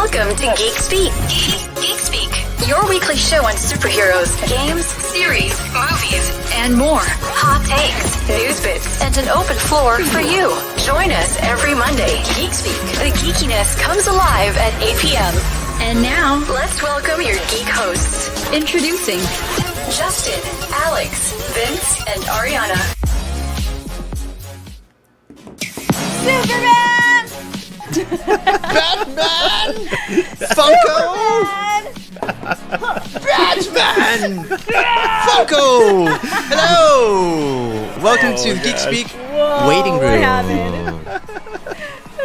Welcome to Geek Speak. Geek Speak, your weekly show on superheroes, games, series, movies, and more. Hot takes, news bits, and an open floor for you. Join us every Monday. Geek Speak. The geekiness comes alive at 8 p.m. And now, let's welcome your geek hosts. Introducing Justin, Alex, Vince, and Ariana. Superman! Batman! Funko! Batman! Funko! Hello! Welcome to Geek Speak Waiting Room.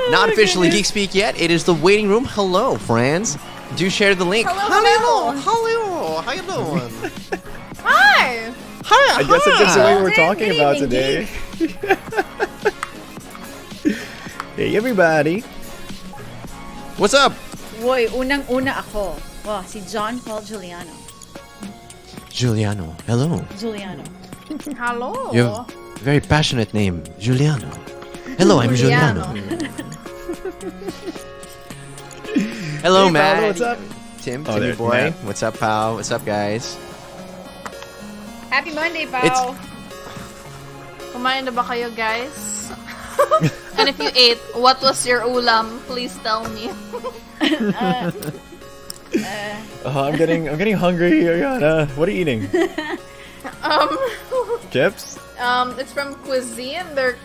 Not officially Geek Speak yet. It is the waiting room. Hello, friends. Do share the link. Hello. How you doing? Hi! Hi. I guess it's just the way we're Good talking evening, about today. Hey everybody! What's up? Woy, unang-una ako. Wow, si John Paul Giuliano. Giuliano. Hello. Giuliano. Hello. You have a very passionate name, Giuliano. Hello, I'm Giuliano. Hello, Hey, Matt. Paolo, what's up? Tim, Oh, Timmy there, boy. Matt. What's up, pal? What's up, guys? Happy Monday, pal. It's- Kumain na ba kayo, guys? And if you ate, what was your ulam? Please tell me. I'm getting hungry here, Yana. What are you eating? Um, Chips? it's from Cuisine. They're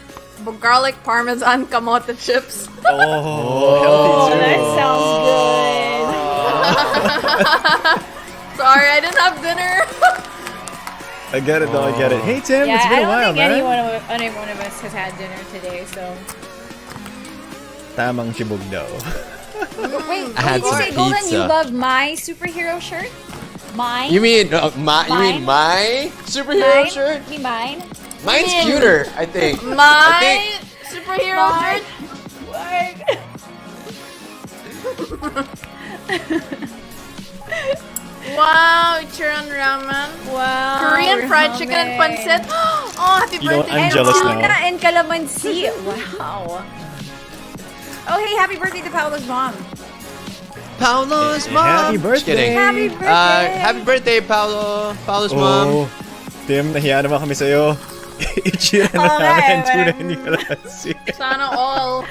garlic parmesan kamote chips. Oh, healthy too. that sounds good. Sorry, I didn't have dinner. I get it though, I get it. Hey Tim, Yeah, it's been I a don't while, think man. anyone of us has had dinner today, so... Tamang chibog daw. Wait, I had did you some say, Golden, you pizza. love my superhero shirt? Mine? You mean my superhero mine? shirt? Me mine? Mine's cuter, I think. My superhero Mine? shirt. Wow, Ichiran ramen. Wow. Korean fried chicken and pancit. Oh, happy You know, birthday. I'm And jealous tuna now. and calamansi. Wow. Oh, hey, happy birthday to Paolo's mom. Paolo's Hey, mom. happy Just kidding. birthday. Happy birthday. Happy birthday, Paolo. Paolo's mom. Oh, Tim, nahiya naman kami sa'yo. Ichira na Oo nga, namin, tuna parang- hindi kalamansi. Sana all.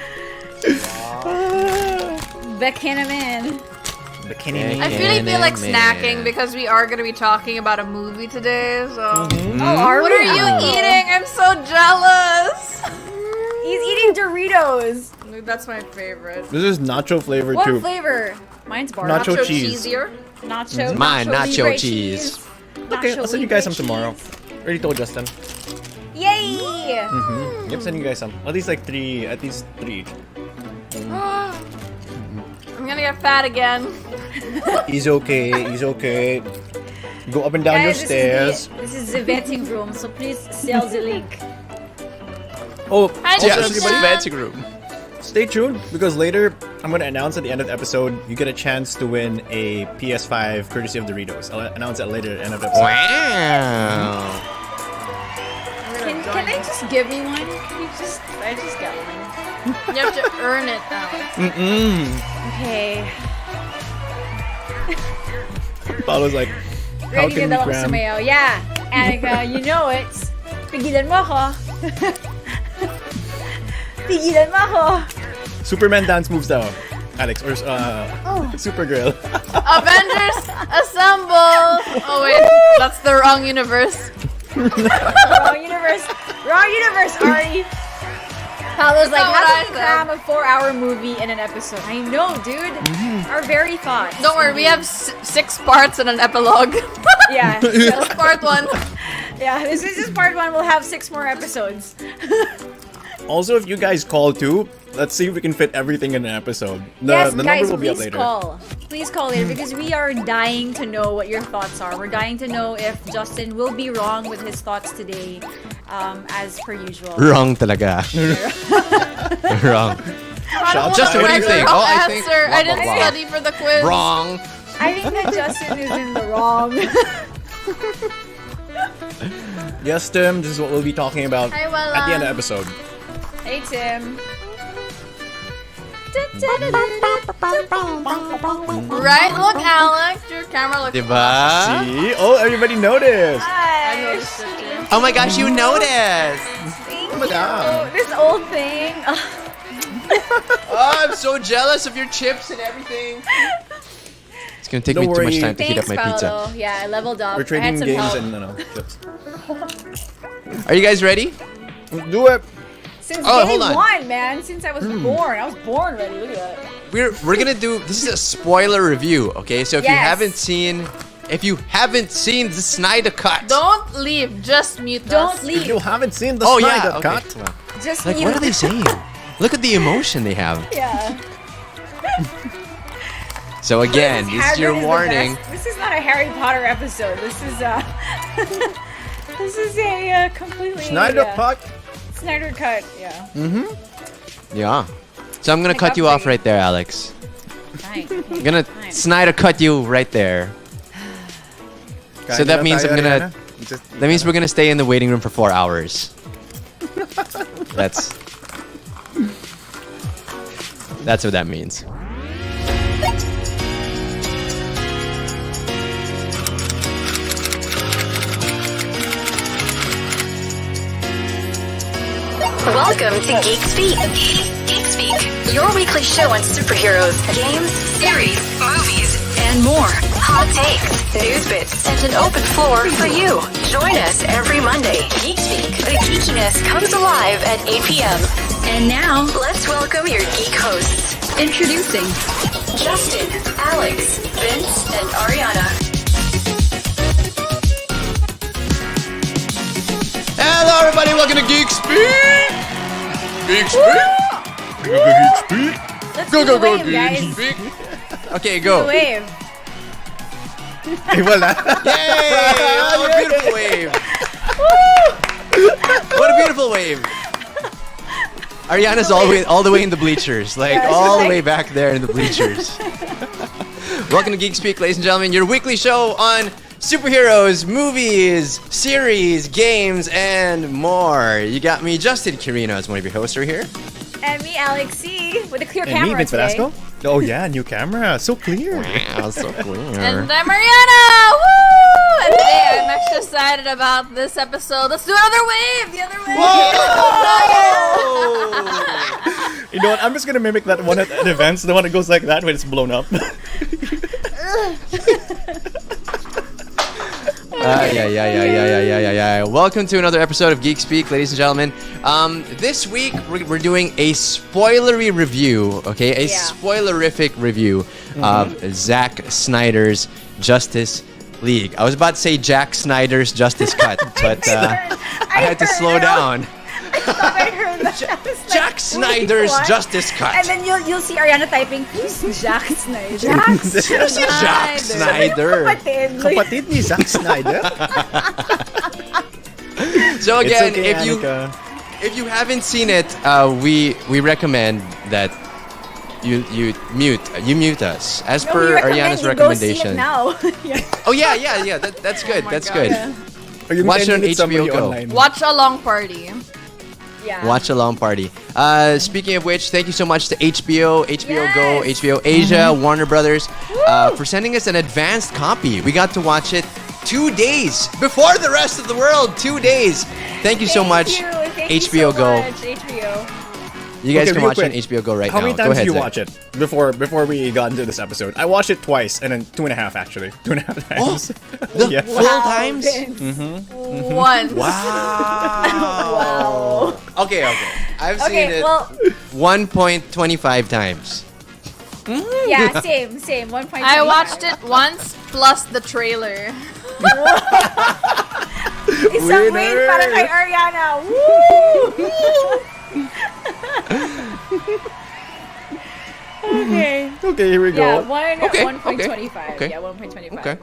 Beck Hanneman. Bikini. I really feel like Man. snacking because we are going to be talking about a movie today. So, Oh, are what we? are you eating? I'm so jealous. He's eating Doritos. That's my favorite. This is nacho flavor What too. flavor? Mine's bar. Nacho Nacho cheese. cheesier. Nacho. Mine, nacho Libre cheese. Okay, I'll send you guys some tomorrow. cheese. Already told Justin. Yay! Yep, send you guys some. At least three each. I'm gonna get fat again. He's okay. Go up and down your Guys, stairs. this is the vetting room, so please sell the link. Oh, Hi, also, Yes, Justin. everybody, fancy room. stay tuned because later I'm going to announce at the end of the episode you get a chance to win a PS5 courtesy of Doritos. I'll announce that later at the end of the episode. Wow. Can I just give me one? I just got one. You have to earn it now. Okay. Paolo's like, how Ready can na we daw ako cram? sumayaw. Yeah. Annika, you know it. Pigilan mo ako. Pigilan mo ako. Superman dance moves daw. Alex, or Supergirl. Avengers, assemble! Oh wait, that's the wrong universe. Wrong universe. Wrong universe, Ari. Paolo's like, That's not what how I to cram a 4-hour movie in an episode? I know, dude. Our very thoughts. Don't worry, we have 6 parts and an epilogue. Yeah. That's part 1. Yeah, this is just part 1. We'll have 6 more episodes. Also, if you guys call too, let's see if we can fit everything in an episode. Yes, the guys, number will be up please later. call. Please call later because we are dying to know what your thoughts are. We're dying to know if Justin will be wrong with his thoughts today, as per usual. Wrong talaga. Wrong. Justin, what do you think? Wrong Oh, I think answer. blah, I didn't blah, blah. study for the quiz. Wrong. I think that Justin is in the wrong. Yes, Tim, this is what we'll be talking about Hi, at the end of the Wala. episode. Hey, Tim. Right? Look, Alex. Your camera looks Diba? See? Oh, everybody noticed. I noticed it too. Oh my gosh, you noticed! Thank you. God. This old thing. Oh, I'm so jealous of your chips and everything. It's gonna take Don't me too much worry. time to heat up Thanks, my pizza. Paolo. Yeah, I leveled up. We're I had trading some games help. and no chips. Are you guys ready? Do it. Since Oh, day hold on. one, man. Since I was born. I was born ready. Look at that. We're gonna do this is a spoiler review, okay? So if you Yes. haven't seen the Snyder Cut. Don't leave. Just mute Don't us. leave. You haven't seen the Oh Snyder yeah, okay. Cut? Well, Just like mute. what are they saying? Look at the emotion they have. Yeah. So again, this is your Hagrid the warning. best. This is not a Harry Potter episode. This is this is a completely Snyder Cut? Snyder Cut. Yeah. Yeah. So I'm gonna Like cut you off upgrade. right there, Alex. Fine. I'm gonna Snyder cut you right there. So that means I'm gonna. That means we're gonna stay in the waiting room for 4 hours. That's what that means. Welcome to Geek Speak. Geek Speak, your weekly show on superheroes, games, series, movies, and more. Hot takes, news bits, and an open floor for you. Join us every Monday. Geek Speak, the geekiness comes alive at 8 p.m. And now, let's welcome your geek hosts. Introducing Justin, Alex, Vince, and Ariana. Hello, everybody. Welcome to Geek Speak. Geek Speak. Let's Go do go the go wave, Geek guys. Speak. Okay, The go. wave. Ay, wala. Yay! Oh, a beautiful wave. What a beautiful wave. Ariana's all the way in the bleachers, like Yeah, she's all the like- way back there in the bleachers. Welcome to Geek Speak, ladies and gentlemen, your weekly show on superheroes, movies, series, games, and more. You got me, Justin Quirino, as one of your hosts over here. And me, Alex C, with a clear And me, camera Vince today. Velasco. Oh yeah, new camera. So clear. Wow, so cool. And I'm Mariana! Woo! And today I'm extra excited about this episode. Let's do another wave! The other wave! You know what? I'm just gonna mimic that one at events, the one that goes like that when it's blown up. Yeah. Welcome to another episode of Geek Speak, ladies and gentlemen. This week we're doing a spoilery review, okay? A Yeah. spoilerific review of Zack Snyder's Justice League. I was about to say Jack Snyder's Justice Cut, but I had to slow down. I thought I heard that. I was like, Jack wait, Snyder's what? Justice Cut. And then you'll see Ariana typing, who's Jack Snyder? Jack Jack Snyder. Kapatid. Kapatid ni Zack Snyder. So It's again, okay, if you Annika. if you haven't seen it, we recommend that you mute us as No, we per recommend Ariana's you recommendation. Go see it now. Yeah. Oh yeah. That's good. That's God. good. Yeah. Or you Watch can it on meet somebody HBO Go. online. Watch a long party. Yeah. Watch Along Party. Speaking of which, thank you so much to HBO, HBO Go, Yes. HBO Asia, Warner Brothers, for sending us an advanced copy. We got to watch it 2 days before the rest of the world. 2 days. Thank you so much, Thank HBO you so Go. much, HBO. You guys Okay, can real watch it on quick. HBO Go right How now. many Go times ahead, did you Zach. watch it before we got into this episode? I watched it twice, and then 2.5 actually. 2.5 times. The Yeah. full times? Vince. Once. Wow. Okay. I've seen Okay, it well, 1.25 times. yeah, same. 1.5. I watched it once plus the trailer. Isang wave para kay Ariana. Woo! Okay. Okay, here we Yeah, go. Okay, 1.25. okay. Yeah, 1.25. Okay.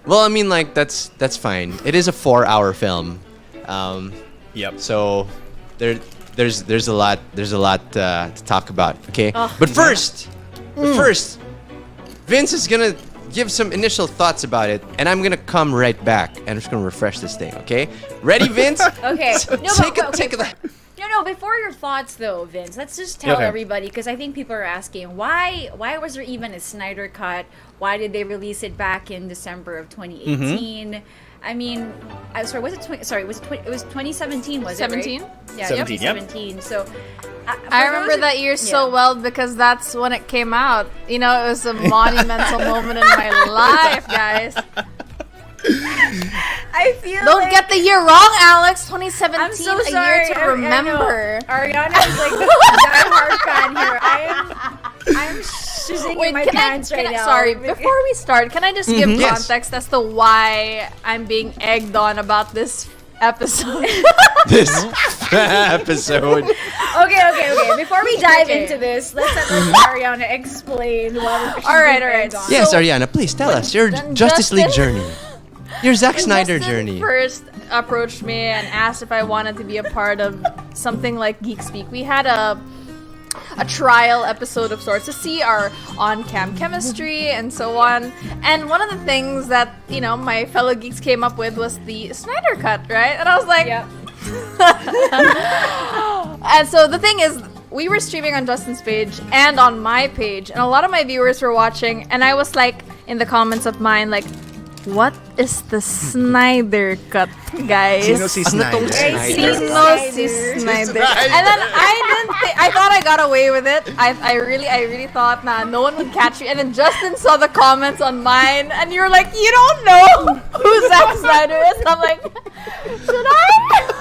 Well, I mean, like that's fine. It is a 4-hour film, Yep. so there's a lot to talk about. Okay, Oh, but first, Vince is gonna give some initial thoughts about it, and I'm gonna come right back, and I'm just gonna refresh this thing. Okay, ready, Vince? Okay. No, take but, okay. that. No, before your thoughts though, Vince, let's just tell everybody, because I think people are asking why was there even a Snyder Cut? Why did they release it back in December of 2018? I mean, sorry, was it 2017, was 17? It, right? Yeah, 17, 2017. So I remember that year so well because that's when it came out. You know, it was a monumental moment in my life, guys. I feel Don't get the year wrong, Alex. 2017, I'm so a sorry. year to remember. Ariana is like the diehard fan here. I'm shizzing in my pants right now. Sorry, before we start, can I just give context as to why I'm being egged on about this episode? This episode. Okay. Before we dive into this, let's let Ariana explain what she's All right. on. Yes, Ariana, please tell us your Justice League journey. Your Zack Snyder Justin journey. first approached me and asked if I wanted to be a part of something like Geek Speak. We had a trial episode of sorts to see our on-cam chemistry and so on. And one of the things that, you know, my fellow geeks came up with was the Snyder Cut, right? And I was like... Yep. And so the thing is, we were streaming on Justin's page and on my page, and a lot of my viewers were watching, and I was like, in the comments of mine, like, what is the Snyder Cut, guys? Sino si Snyder? Sino si Snyder? And then I thought I got away with it. I really thought, nah, no one would catch me. And then Justin saw the comments on mine, and you were like, you don't know who Zack Snyder is? And I'm like, should I?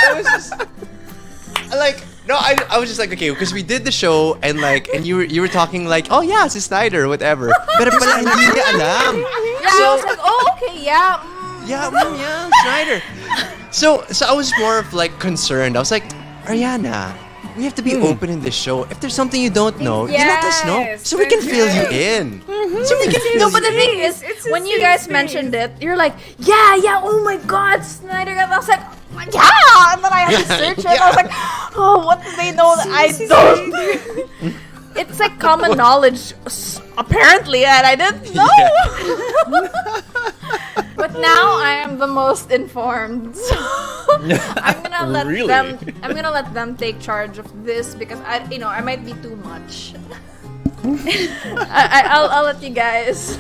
I was just like, no, I was just like, okay, because we did the show and you were talking like, oh yeah, si Snyder or whatever. Pero pala hindi niya alam. Yeah, I was like, oh, okay, yeah. Yeah, Snyder. So I was more of like concerned. I was like, Ariana, we have to be open in this show. If there's something you don't know, you let us know so we can fill you in. So we can fill No, but you the thing in. is, when you guys mentioned it, you're like, yeah, oh my god, Snyder Cut. I was like, yeah! And then I had to search it. I was like, oh, what do they know that I don't? It's like common knowledge, apparently, and I didn't know. But now I am the most informed. So I'm gonna let them take charge of this because I might be too much. I'll let you guys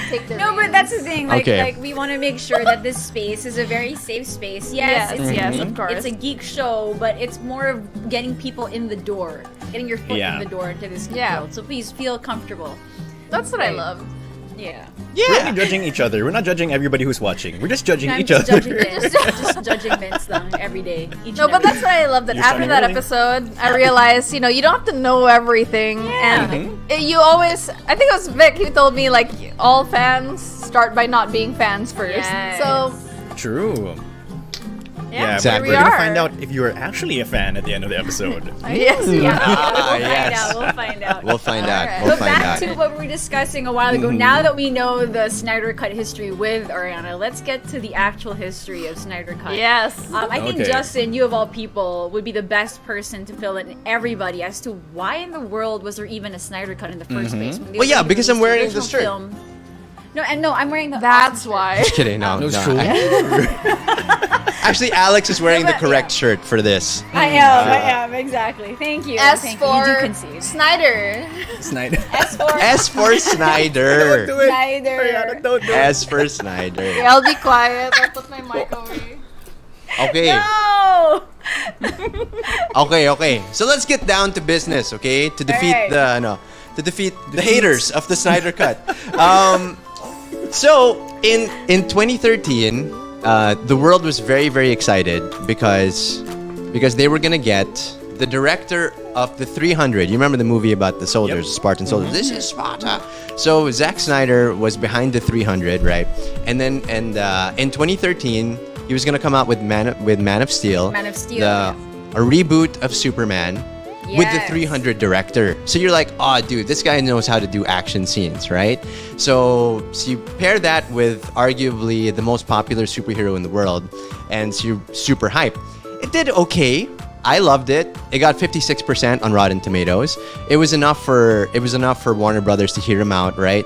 take the No, but reins. that's the thing. Like, Okay. like we want to make sure that this space is a very safe space. Yes, Yes, of course. It's a geek show, but it's more of getting people in the door, getting your foot in the door into this geek world. So please feel comfortable. That's what I love. Yeah. We're not judging each other. We're not judging everybody who's watching. We're just judging I'm each just other. judging Vince. just judging Vince lang every day. No, but that's what I love. That You're after starting that early. episode, I realized, you don't have to know everything, and you always. I think it was Vic who told me like all fans start by not being fans first. Yes. So True. yeah, Exactly. We're here we gonna are. find out if you are actually a fan at the end of the episode. Yes, yeah. yes. We'll find out. We'll find out. Alright. We'll But find back out. to what we were discussing a while ago. Now that we know the Snyder Cut history with Ariana, let's get to the actual history of Snyder Cut. Yes. I think Okay. Justin, you of all people, would be the best person to fill in everybody as to why in the world was there even a Snyder Cut in the first place. when they Well, yeah, originally because I'm released wearing the original shirt. film. No, I'm wearing the. That's awesome why. Just kidding. No. It's true. Actually, Alex is wearing the but, correct shirt for this. shirt. I am, exactly. Thank you. S Thank you. You do for concede. Snyder. Snyder. S for S for Snyder. Do it. Snyder. Ariana, don't do it. S for Snyder. Okay, I'll be quiet. I'll put my mic away. Okay. No! Okay. So let's get down to business, okay? To defeat Alright. the haters of the Snyder Cut. So in 2013, the world was very, very excited because they were gonna get the director of the 300. You remember the movie about the soldiers, Spartan soldiers? This is Sparta. So Zack Snyder was behind the 300, right? And then in 2013, he was gonna come out with Man of Steel. Man of Steel, A reboot of Superman. With the Yes. 300 director. So you're like, oh, dude, this guy knows how to do action scenes, right? So you pair that with arguably the most popular superhero in the world, and so you're super hyped. It did okay. I loved it. It got 56% on Rotten Tomatoes. It was enough for Warner Brothers to hear him out, right?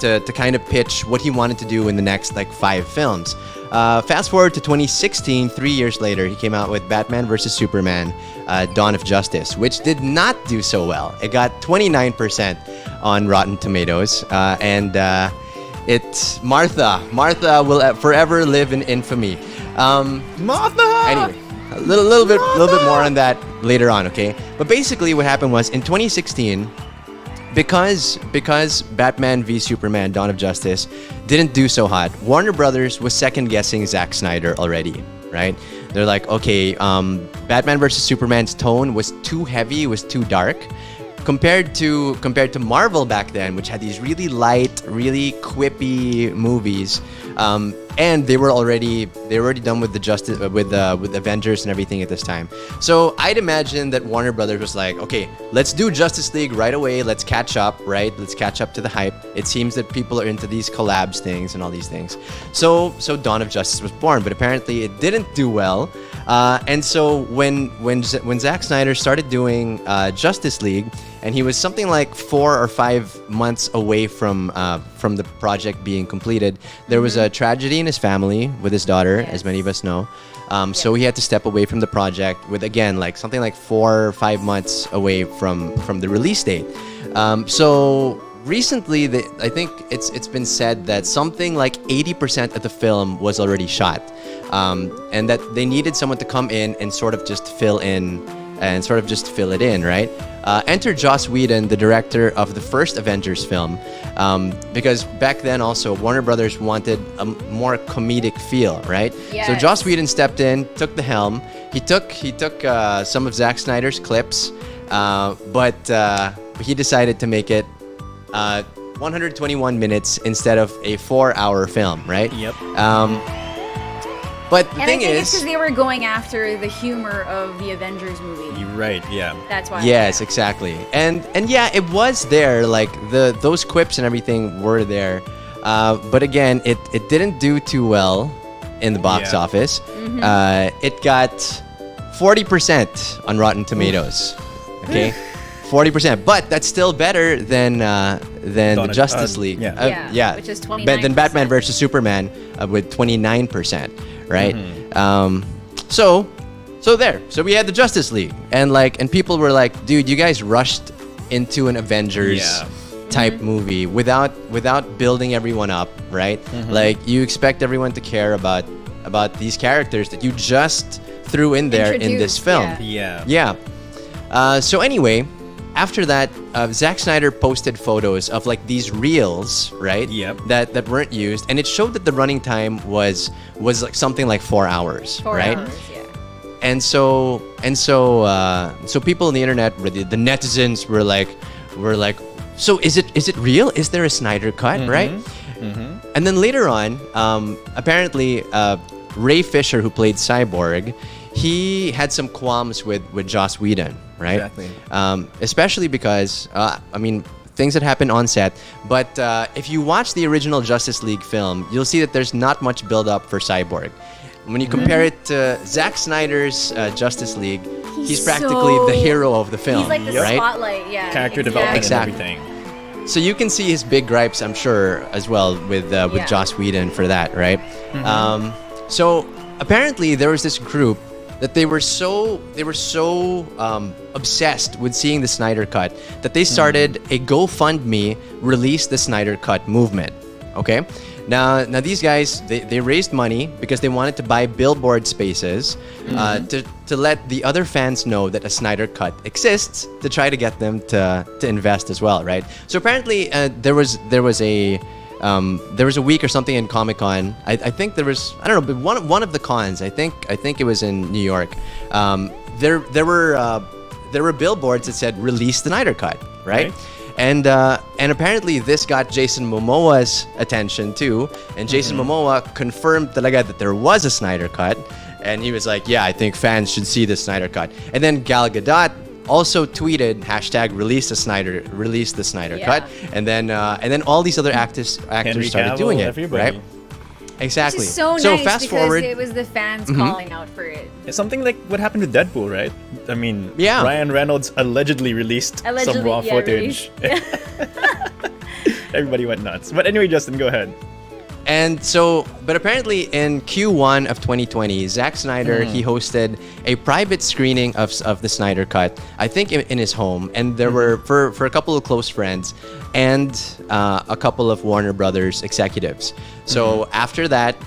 to kind of pitch what he wanted to do in the next like 5 films. Fast forward to 2016, 3 years later, he came out with Batman vs. Superman, Dawn of Justice, which did not do so well. It got 29% on Rotten Tomatoes, and it's Martha. Martha will forever live in infamy. Martha! Anyway, a little bit more on that later on, okay? But basically what happened was in 2016, because Batman v Superman Dawn of Justice didn't do so hot, Warner Brothers was second guessing Zack Snyder already, right? They're like, okay, Batman vs Superman's tone was too heavy, was too dark. Compared to Marvel back then, which had these really light, really quippy movies, and they were already done with the with Avengers and everything at this time. So I'd imagine that Warner Brothers was like, okay, let's do Justice League right away. Let's catch up, right? Let's catch up to the hype. It seems that people are into these collabs things and all these things. So Dawn of Justice was born, but apparently it didn't do well. And so when Zack Snyder started doing Justice League, and he was something like 4 or 5 months away from the project being completed, there was a tragedy in his family with his daughter, as many of us know. So he had to step away from the project with, again, like something like 4 or 5 months away from the release date. So recently, I think it's been said that something like 80% of the film was already shot, and that they needed someone to come in and sort of just fill it in, right? Enter Joss Whedon, the director of the first Avengers film, because back then also Warner Brothers wanted a more comedic feel, right? Yes. So Joss Whedon stepped in, took the helm. He took some of Zack Snyder's clips, but he decided to make it 121 minutes instead of a 4-hour film, right? Yep. But the And thing I think it's is, because they were going after the humor of the Avengers movie. You're right, yeah. That's why. yes, exactly, and yeah, it was there. Like those quips and everything were there, but again, it didn't do too well in the box office. It got 40% on Rotten Tomatoes. Okay. 40%, but that's still better than the Justice League. Yeah, which is 29%. Than Batman versus Superman with 29%, right? So we had the Justice League, and people were like, dude, you guys rushed into an Avengers type movie without building everyone up, right? Like, you expect everyone to care about these characters that you just threw in there in this film. So anyway, after that, Zack Snyder posted photos of like these reels, right? Yep. That weren't used, and it showed that the running time was like something like 4 hours, 4 right? hours, yeah. And so people on the internet, the netizens were like, so is it real? Is there a Snyder cut, right? And then later on, apparently, Ray Fisher, who played Cyborg, he had some qualms with Joss Whedon, right? Exactly. Especially because, things that happen on set. But if you watch the original Justice League film, you'll see that there's not much build-up for Cyborg. When you compare it to Zack Snyder's Justice League, he's practically the hero of the film. He's like the right? spotlight, yeah. Character development Exactly. and everything. So you can see his big gripes, I'm sure, as well with Joss Whedon for that, right? So apparently there was this group that they were so obsessed with seeing the Snyder Cut that they started a GoFundMe Release the Snyder Cut movement. Okay, now these guys they raised money because they wanted to buy billboard spaces to let the other fans know that a Snyder Cut exists, to try to get them to invest as well, right? So apparently there was a week or something in Comic-Con. I think there was, I don't know, but one of the cons, I think it was in New York. There were billboards that said "Release the Snyder Cut," right? And apparently this got Jason Momoa's attention too, and Jason Momoa confirmed talaga that there was a Snyder Cut, and he was like, "Yeah, I think fans should see the Snyder Cut." And then Gal Gadot also tweeted #release the Snyder Cut, and then all these other actors Henry started Cavill, doing it, everybody. right? Exactly. Which is so nice fast because forward, it was the fans calling out for it. It's something like what happened with Deadpool, right? I mean, Yeah. Ryan Reynolds allegedly released some raw footage. Everybody went nuts. But anyway, Justin, go ahead. And so, but apparently in Q1 of 2020, Zack Snyder, he hosted a private screening of the Snyder Cut, I think in his home. And there were, for a couple of close friends and a couple of Warner Brothers executives. So after that,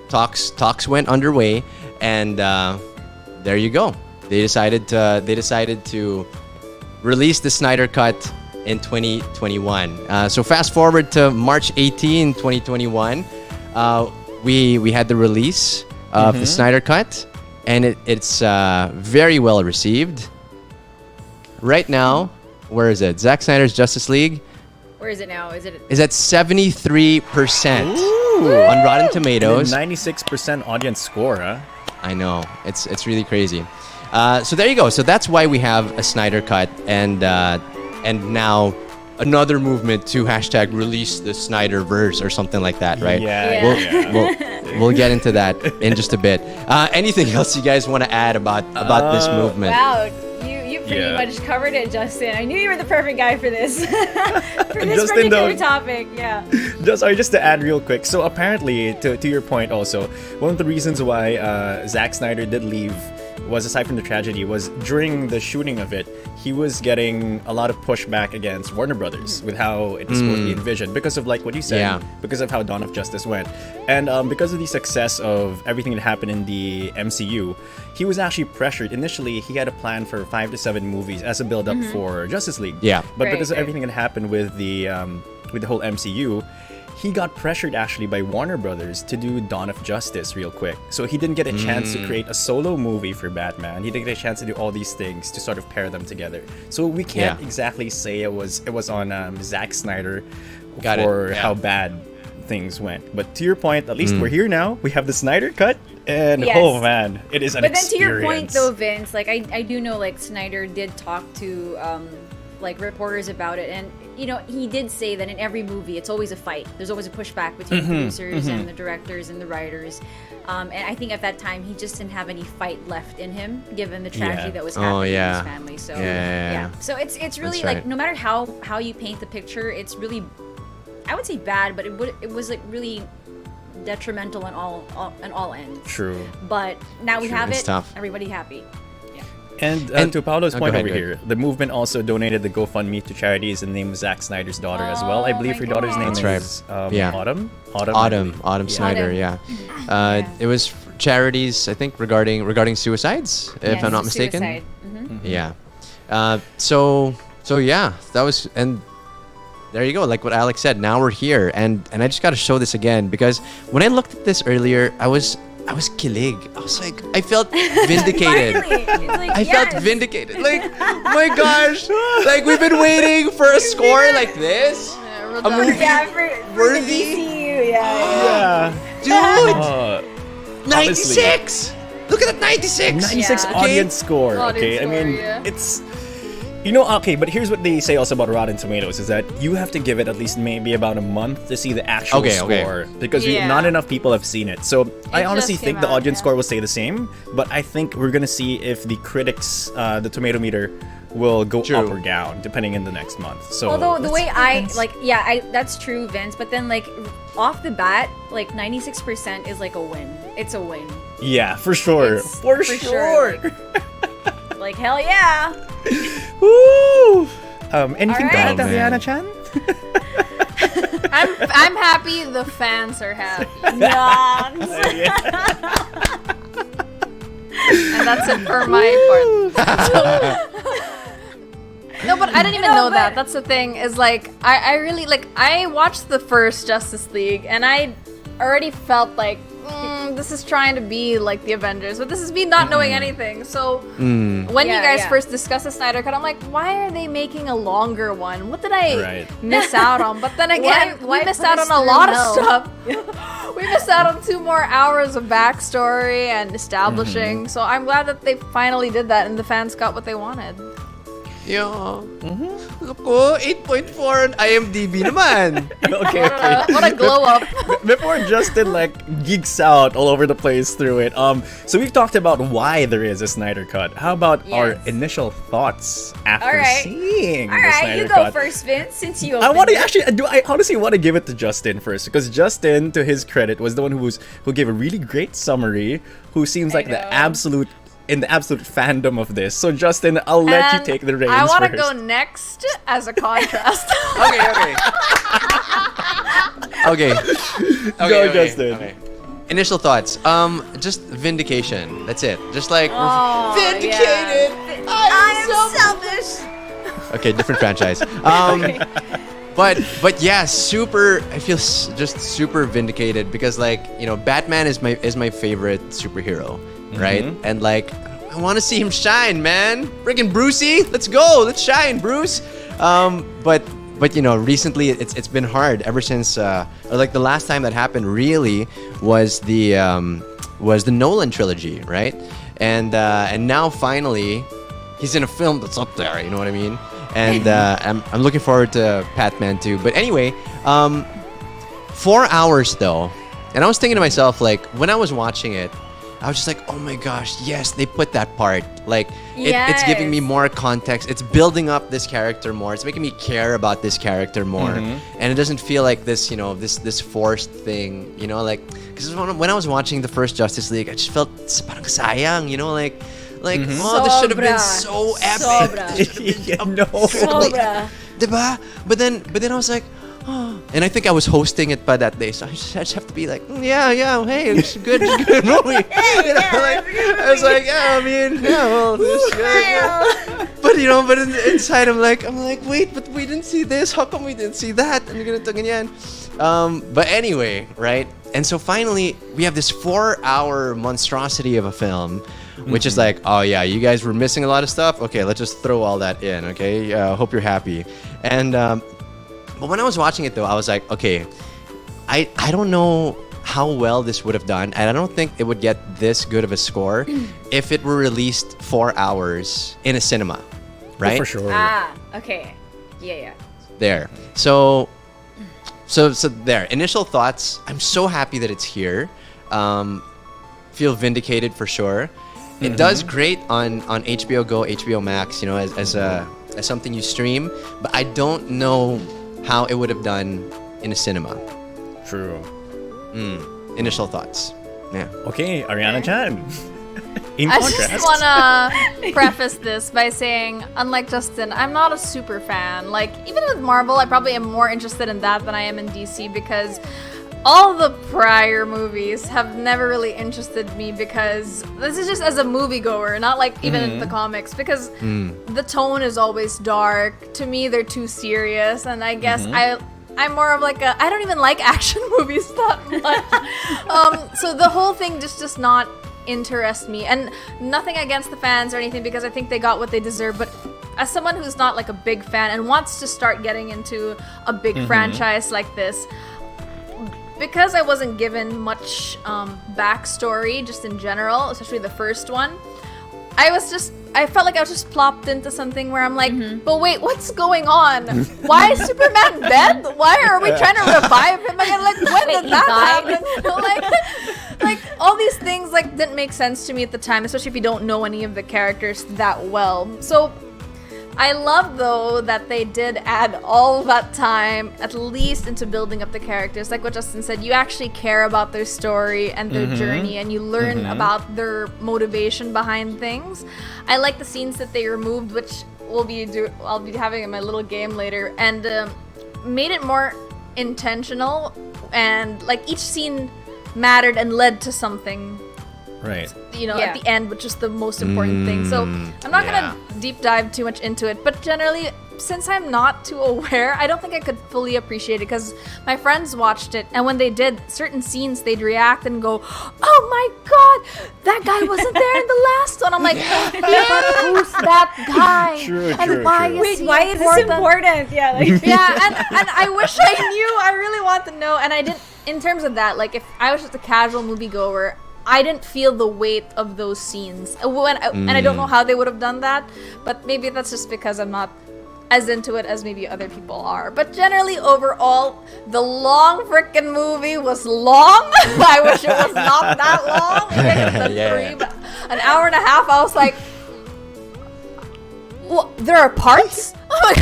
talks went underway, and there you go. They decided to release the Snyder Cut in 2021. So fast forward to March 18, 2021, we had the release of the Snyder Cut, and it's very well received. Right now, where is it? Zack Snyder's Justice League. Where is it now? Is at 73% on Rotten Tomatoes. 96% audience score, huh? I know, it's really crazy. So there you go. So that's why we have a Snyder Cut, and now another movement to hashtag release the Snyderverse or something like that, right? Yeah. We'll get into that in just a bit. Anything else you guys want to add about this movement? Wow, you pretty much covered it, Justin. I knew you were the perfect guy for this. For this Justin, particular topic, yeah. Just to add real quick. So apparently, to your point also, one of the reasons why Zack Snyder did leave was, aside from the tragedy, was during the shooting of it, he was getting a lot of pushback against Warner Brothers with how it was supposed to be envisioned, because of like what you said, because of how Dawn of Justice went, and because of the success of everything that happened in the MCU, he was actually pressured. Initially, he had a plan for 5 to 7 movies as a build-up for Justice League. But because of everything that happened with the whole MCU, he got pressured actually by Warner Brothers to do Dawn of Justice real quick. So he didn't get a chance to create a solo movie for Batman. He didn't get a chance to do all these things to sort of pair them together. So we can't exactly say it was on Zack Snyder for how bad things went. But to your point, at least we're here now. We have the Snyder Cut, and oh man, it is an experience. But then to your point though, Vince, like I do know like Snyder did talk to like reporters about it, and you know, he did say that in every movie it's always a fight. There's always a pushback between producers and the directors and the writers. And I think at that time he just didn't have any fight left in him, given the tragedy that was happening in his family. So so it's really like no matter how you paint the picture, it's really, I would say bad, but it was like really detrimental on all ends. True. But now we have it. Tough. Everybody happy. And to Paolo's point over here, the movement also donated the GoFundMe to charities in the name of Zack Snyder's daughter as well. I believe her daughter's name is Autumn. Autumn Snyder. It was charities, I think, regarding suicides, if I'm not mistaken. Suicide. So yeah, that was, and there you go. Like what Alex said. Now we're here, and I just got to show this again, because when I looked at this earlier, I was kilig. I was like, I felt vindicated. I felt vindicated. Like, my gosh, like we've been waiting for a score like this. A movie for the DCEU, dude. 96. Look at that, 96. 96 audience score. Okay, I mean, it's. You know, okay, but here's what they say also about Rotten Tomatoes, is that you have to give it at least maybe about a month to see the actual score, because not enough people have seen it. So I honestly think the audience score will stay the same, but I think we're gonna see if the critics, the tomato meter, will go up or down depending in the next month. So although the way that's true, Vince, but then like off the bat, like 96% is like a win. It's a win. Yeah, for sure. For sure. Like hell yeah. Woo! Anything to add, Rihanna-chan? I'm happy the fans are happy. And that's it for my part. No, but I didn't even know that. That's the thing, is like I really like, I watched the first Justice League and I already felt like this is trying to be like the Avengers, but this is me not knowing anything. So when you guys first discussed the Snyder Cut, I'm like, why are they making a longer one? What did I miss out on? But then again, we missed out on a lot of stuff. We missed out on 2 more hours of backstory and establishing. So I'm glad that they finally did that and the fans got what they wanted. Yeah. Look ko, 8.4 on IMDb naman. Okay. What a glow up. Before Justin like geeks out all over the place through it, so we've talked about why there is a Snyder Cut. How about our initial thoughts after seeing the Snyder you Cut? go first, Vince, since you I want to actually. I honestly want to give it to Justin first because Justin, to his credit, was the one who gave a really great summary. Who seems like the absolute fandom of this. So Justin, I'll let you take the reins. I want to first. go next as a contrast. Okay. Go, Justin. Okay. Initial thoughts. Just vindication. That's it. Just like vindicated. I am selfish. Okay, different franchise. But yeah, I feel just super vindicated because like, you know, Batman is my favorite superhero, right? And like I want to see him shine, man. Freaking Brucey, let's go. Let's shine, Bruce. But you know, recently it's been hard ever since or like the last time that happened really was the Nolan trilogy, right? And now finally he's in a film that's up there, you know what I mean? And I'm looking forward to Batman too. But anyway, 4 hours though. And I was thinking to myself, like, when I was watching it, I was just like, oh my gosh, yes, they put that part. Like, it's giving me more context. It's building up this character more. It's making me care about this character more. And it doesn't feel like this, you know, this forced thing, you know, like, because when I was watching the first Justice League, I just felt parang sayang, you know, like, oh, this should have been so epic. Sobra. Diba? But then I was like, oh. And I think I was hosting it by that day, so I just have to be like, yeah, hey, it's good movie. You know, like, I was like, yeah, I mean, yeah, well, it's good. Yeah. But you know, inside I'm like, wait, but we didn't see this. How come we didn't see that? And you're gonna ganyan. But anyway, right? And so finally, we have this 4-hour monstrosity of a film, which is like, oh yeah, you guys were missing a lot of stuff. Okay, let's just throw all that in. Okay, hope you're happy. And but when I was watching it though, I was like, okay, I don't know how well this would have done, and I don't think it would get this good of a score if it were released 4 hours in a cinema, right? Oh, for sure. Okay. Yeah. There. So there. Initial thoughts. I'm so happy that it's here. Feel vindicated for sure. It does great on HBO Go, HBO Max, you know, as something you stream. But I don't know how it would have done in a cinema. True. Initial thoughts. Yeah. Okay, Ariana Chan. In I contrast. just wanna preface this by saying, unlike Justin, I'm not a super fan. Like, even with Marvel, I probably am more interested in that than I am in DC because all the prior movies have never really interested me because this is just as a moviegoer, not like even in the comics, because the tone is always dark. To me, they're too serious, and I guess I'm more of like I don't even like action movies that much. So the whole thing just does not interest me, and nothing against the fans or anything because I think they got what they deserve, but as someone who's not like a big fan and wants to start getting into a big franchise like this, because I wasn't given much backstory just in general, especially the first one, I felt like I was just plopped into something where I'm like, but wait, what's going on? Why is Superman dead? Why are we trying to revive him again? Like, when did that happen? like all these things like didn't make sense to me at the time, especially if you don't know any of the characters that well. So I love though that they did add all that time at least into building up the characters. Like what Justin said, you actually care about their story and their journey, and you learn about their motivation behind things. I like the scenes that they removed, which I'll be having in my little game later, and made it more intentional, and like each scene mattered and led to something. Right. You know, at the end, which is the most important thing. So I'm not gonna deep dive too much into it, but generally, since I'm not too aware, I don't think I could fully appreciate it because my friends watched it, and when they did certain scenes, they'd react and go, "Oh my god, that guy wasn't there in the last one." I'm like, who's that guy? True. Why is this important? Yeah, like and I wish I knew. I really want to know, and I didn't. In terms of that, like if I was just a casual moviegoer, I didn't feel the weight of those scenes. And I don't know how they would have done that, but maybe that's just because I'm not as into it as maybe other people are. But generally, overall, the long freaking movie was long. I wish it was not that long. I think it was three, but an hour and a half. I was like, well, there are parts. Oh my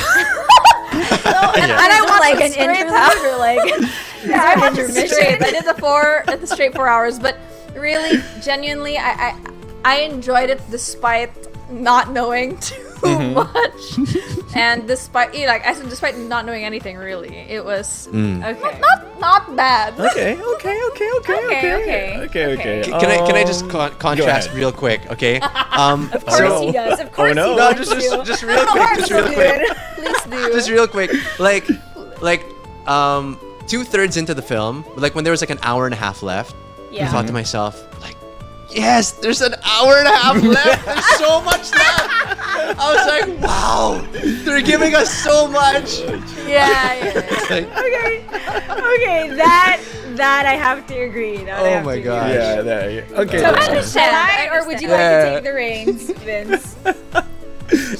god! And I watched like an interlude or like I watched it straight. I did the straight 4 hours, but really, genuinely, I enjoyed it despite not knowing too much, and despite despite not knowing anything really, it was okay. Not bad. Okay. Can I just contrast real quick? Okay. Of course he does. Of course he No, does. just real quick. Just real quick. Please do. Just real quick. Like 2/3 into the film, like when there was like an hour and a half left, I thought to myself, like, yes, there's an hour and a half left. There's so much left. I was like, wow, they're giving us so much. Yeah. Okay, that I have to agree. Oh my gosh. Yeah, there. Okay. So shall I, or would you like to take the reins, Vince?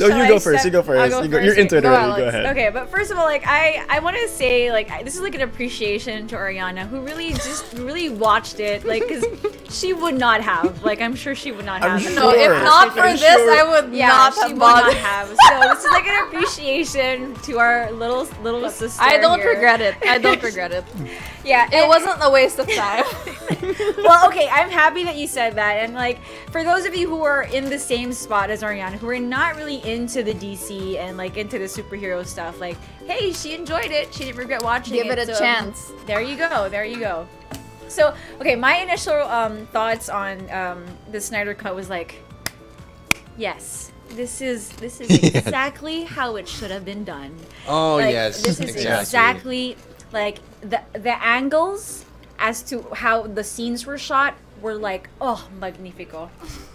No, you go first. You go first. You're into it already. Go ahead. Okay, but first of all, like I want to say, like this is like an appreciation to Ariana, who really watched it, like because she would not have, like I'm sure she would not have. Sure. No, if not for this, I would not she have would bothered. not have. So this is like an appreciation to our little sister. I don't here. regret it. I don't regret it. Yeah, It wasn't a waste of time. Well, okay, I'm happy that you said that. And like, for those of you who are in the same spot as Ariana, who are not really into the DC and like into the superhero stuff, like, hey, she enjoyed it. She didn't regret watching it. Give it a chance. There you go. So, okay, my initial thoughts on the Snyder Cut was like, yes, this is exactly how it should have been done. Oh Like, yes, this is exactly like the angles as to how the scenes were shot were like, oh, magnifico.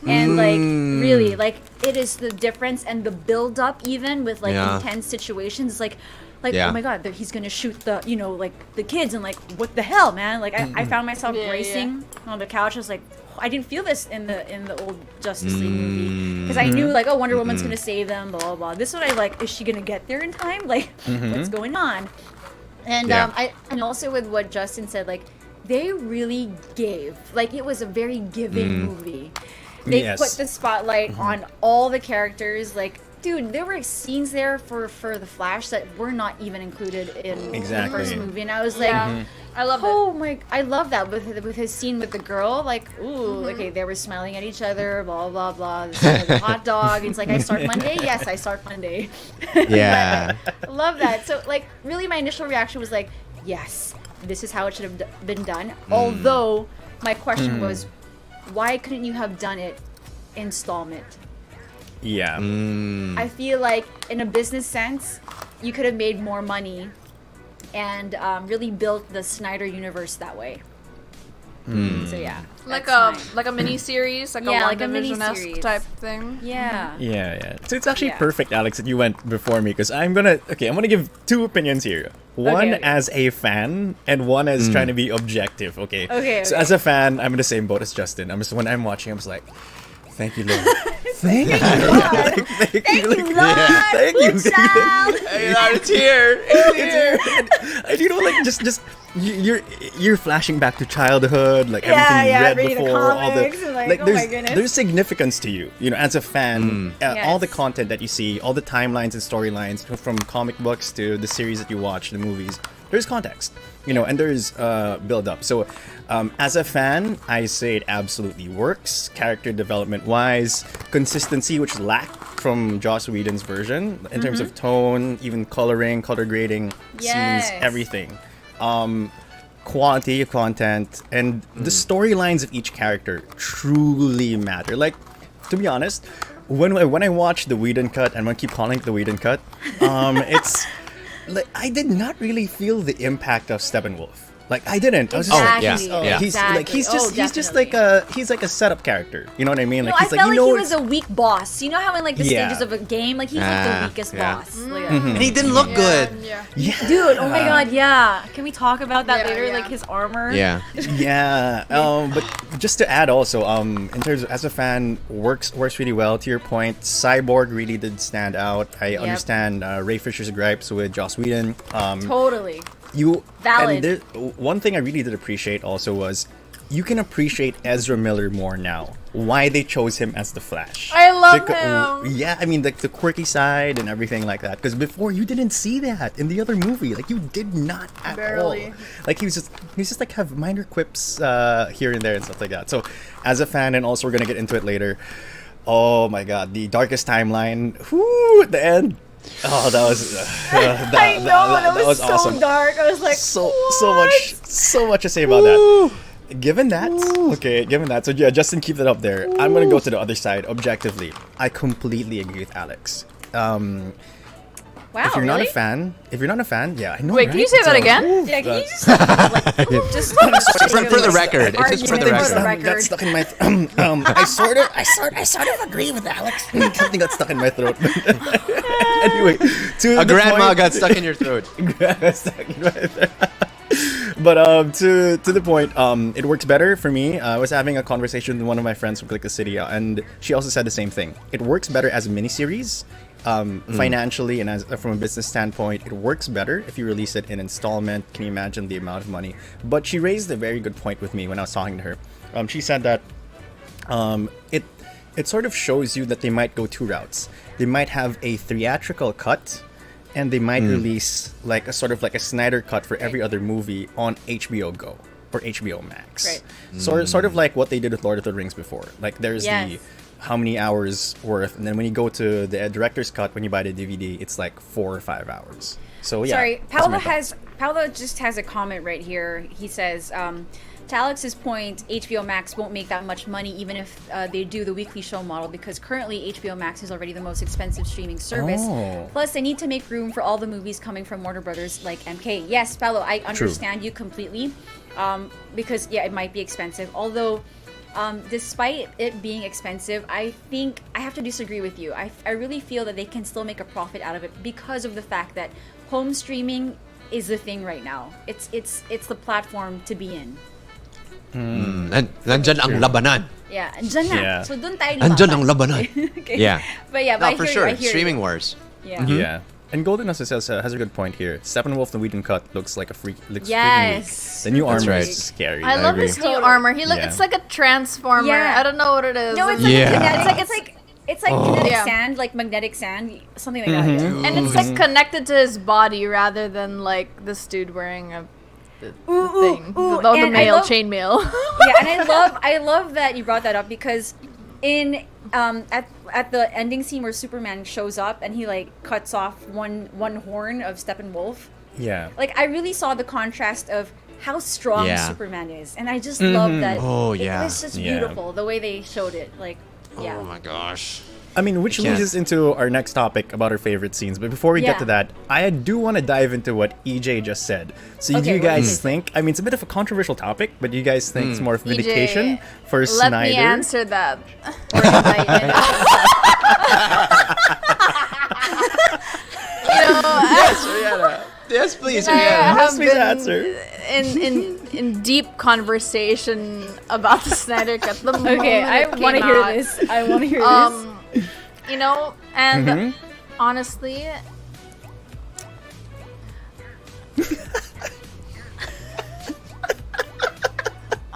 And like really, like it is the difference and the build up even with like intense situations, like oh my god, he's gonna shoot the like the kids, and like what the hell, man. Like I found myself bracing on the couch. I was like, I didn't feel this in the old Justice League movie, because I knew like, oh, Wonder Woman's gonna save them, blah blah blah. This one I like, is she gonna get there in time? Like what's going on? And and also with what Justin said, like they really gave, like it was a very giving movie. They put the spotlight on all the characters. Like, dude, there were scenes there for the Flash that were not even included in the first movie, and I was like, I love it. oh my, I love that with his scene with the girl. Like, ooh, okay, they were smiling at each other, blah blah blah. The hot dog. It's like, I start Monday. Yes, I start Monday. Yeah. I love that. So, like, really, my initial reaction was like, yes, this is how it should have been done. Although, my question was, why couldn't you have done it installment? Yeah. I feel like, in a business sense, you could have made more money and really built the Snyder universe that way. So yeah, Like that's a mini series, like Yeah, a like a WandaVision-esque miniseries. type thing. yeah. Yeah. So it's actually Yeah. perfect, Alex, that you went before me, because I'm gonna give two opinions here. One Okay. as a fan and one as trying to be objective. Okay. Okay, So okay. as a fan, I'm in the same boat as Justin. When I'm watching, I'm just like, thank you, Lord. Thank you. Thank you, Lord. Thank you. It's here. It's here. And you know, like just you're flashing back to childhood, like everything you read reading the before, all the comics and like, oh my goodness. there's significance to you, as a fan. All the Yes. content that you see, all the timelines and storylines from comic books to the series that you watch, the movies. There's context, and there's build up. So, as a fan, I say it absolutely works. Character development wise, consistency, which lacked from Joss Whedon's version in terms of tone, even coloring, color grading, Yes. scenes, everything. Quality of content, and the storylines of each character truly matter. Like, to be honest, when I watch the Whedon cut, and I'm gonna keep calling it the Whedon cut, it's like I did not really feel the impact of Steppenwolf. Like I didn't. I was just Exactly. yeah. he's like he's just definitely. he's like a setup character. You know what I mean? No, Like I he's felt like like he was a weak boss. You know how in like the Yeah. stages of a game, like he's like the weakest yeah. boss. Like, And he didn't look good. yeah. Dude, oh my god, yeah. Can we talk about that Yeah, later? yeah. Like his armor. Yeah. Yeah. But just to add also, in terms of as a fan, works really well. To your point, Cyborg really did stand out. I understand Ray Fisher's gripes with Joss Whedon. Totally. And Valid. one thing I really did appreciate also was you can appreciate Ezra Miller more now. Why they chose him as the Flash? I love him. Yeah, I mean the quirky side and everything like that. Because before you didn't see that in the other movie. Like you did not at Barely. all. Like he was just like have minor quips here and there and stuff like that. So as a fan, and also we're gonna get into it later. Oh my God, the darkest timeline. Whoo, at the end. Oh, that was. I know, that was so awesome. dark. I was like, So much to say about that. Given that, so yeah, Justin, keep that up there. I'm gonna go to the other side. Objectively, I completely agree with Alex. wow, If you're not really? a fan, yeah, I know. Wait, can you say that again? Yeah, can you just like, just For the record, it's just for the record. Got stuck in my. I sort of agree with Alex. Something got stuck in my throat. Anyway, to A the grandma point- got stuck in your throat. stuck in my throat. But to the point, it works better for me. I was having a conversation with one of my friends from Click the City, and she also said the same thing. It works better as a miniseries, financially and as from a business standpoint. It works better if you release it in installment. Can you imagine the amount of money? But she raised a very good point with me when I was talking to her. She said that it sort of shows you that they might go two routes. They might have a theatrical cut, and they might release like a sort of like a Snyder Cut for every other movie on HBO Go or HBO Max. Right. Sort of like what they did with Lord of the Rings before. Like there's the how many hours worth, and then when you go to the director's cut, when you buy the DVD, it's like 4 or 5 hours. So yeah. Sorry, that's my thoughts. Paolo just has a comment right here. He says, to Alex's point, HBO Max won't make that much money even if they do the weekly show model, because currently HBO Max is already the most expensive streaming service. Oh. Plus, they need to make room for all the movies coming from Warner Brothers like MK. Yes, Paolo, I understand you completely, because yeah, it might be expensive. Although, despite it being expensive, I think I have to disagree with you. I really feel that they can still make a profit out of it because of the fact that home streaming is the thing right now. It's the platform to be in. Nandyan ang labanan. Yeah, andyan na. Yeah. So dun tayo Andyan ang lumaban. labanan. Okay. Yeah. But yeah, No, but for I hear sure. you, I hear Streaming you. wars. Yeah. Yeah. And Golden also says has a good point here. Steppenwolf the Whedon cut looks like a freak. Looks Yes. freaking weak. The new armor right. is scary. I love agree. his new armor. He Yeah. it's like a transformer. Yeah. I don't know what it is. No, it's like Yeah. it's like kinetic Yeah. sand, like magnetic sand, something like that. Yeah. and it's like connected to his body rather than like this dude wearing a thing. ooh, the and I mail, love- chainmail. Yeah, and I love that you brought that up, because in at the ending scene where Superman shows up and he like cuts off one horn of Steppenwolf, Yeah. like I really saw the contrast of how strong Yeah. Superman is, and I just love that. Oh, it yeah. was just Yeah. beautiful the way they showed it. Like, yeah. Oh my gosh. I mean, which Can't. leads us into our next topic about our favorite scenes. But before we get Yeah. to that, I do want to dive into what EJ just said. So do Okay, you what guys did he think? I mean, it's a bit of a controversial topic, but do you guys think it's more of EJ, vindication for Let Snyder? me answer that. Or enlightenment. Yes, please. I Rihanna. have please been answer. in deep conversation about the Snyder Cut. The Okay, moment I it want to came hear out. this. I want to hear this. You know, and honestly,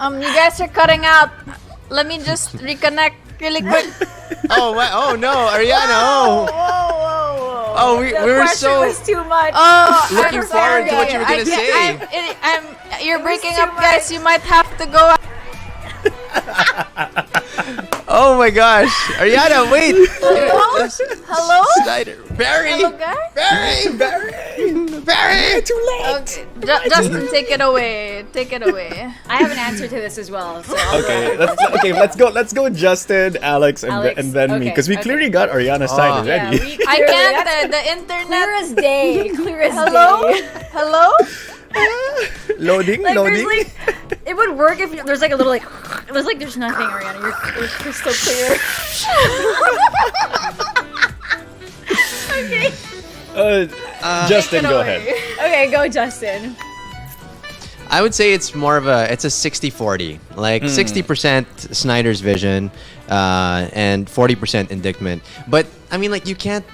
you guys are cutting out. Let me just reconnect really quick. Oh, no, Ariana. Oh, oh, we were Pressure so was too much. Oh, looking I'm forward to what you were sorry. gonna say. You're breaking too up, guys. much. You might have to go out. Oh my gosh, Ariana, wait. Hello? Snyder, Barry, Hello, guys? Barry, too late. Okay, Justin, take it away. Take it away. I have an answer to this as well. So Okay, let's go Justin, Alex, and, Alex, and then me, because we okay. clearly got Ariana's side yeah, already. we I clearly- can't. that's The internet. Clear as day. Clear as Hello? day. Hello? Loading. It would work if there's like a little like. It was like there's nothing, Ariana. You're crystal clear. Okay. Justin, go ahead. Okay, go Justin. I would say it's more of it's a 60-40. Like 60% Snyder's vision, and 40% indictment. But I mean, like you can't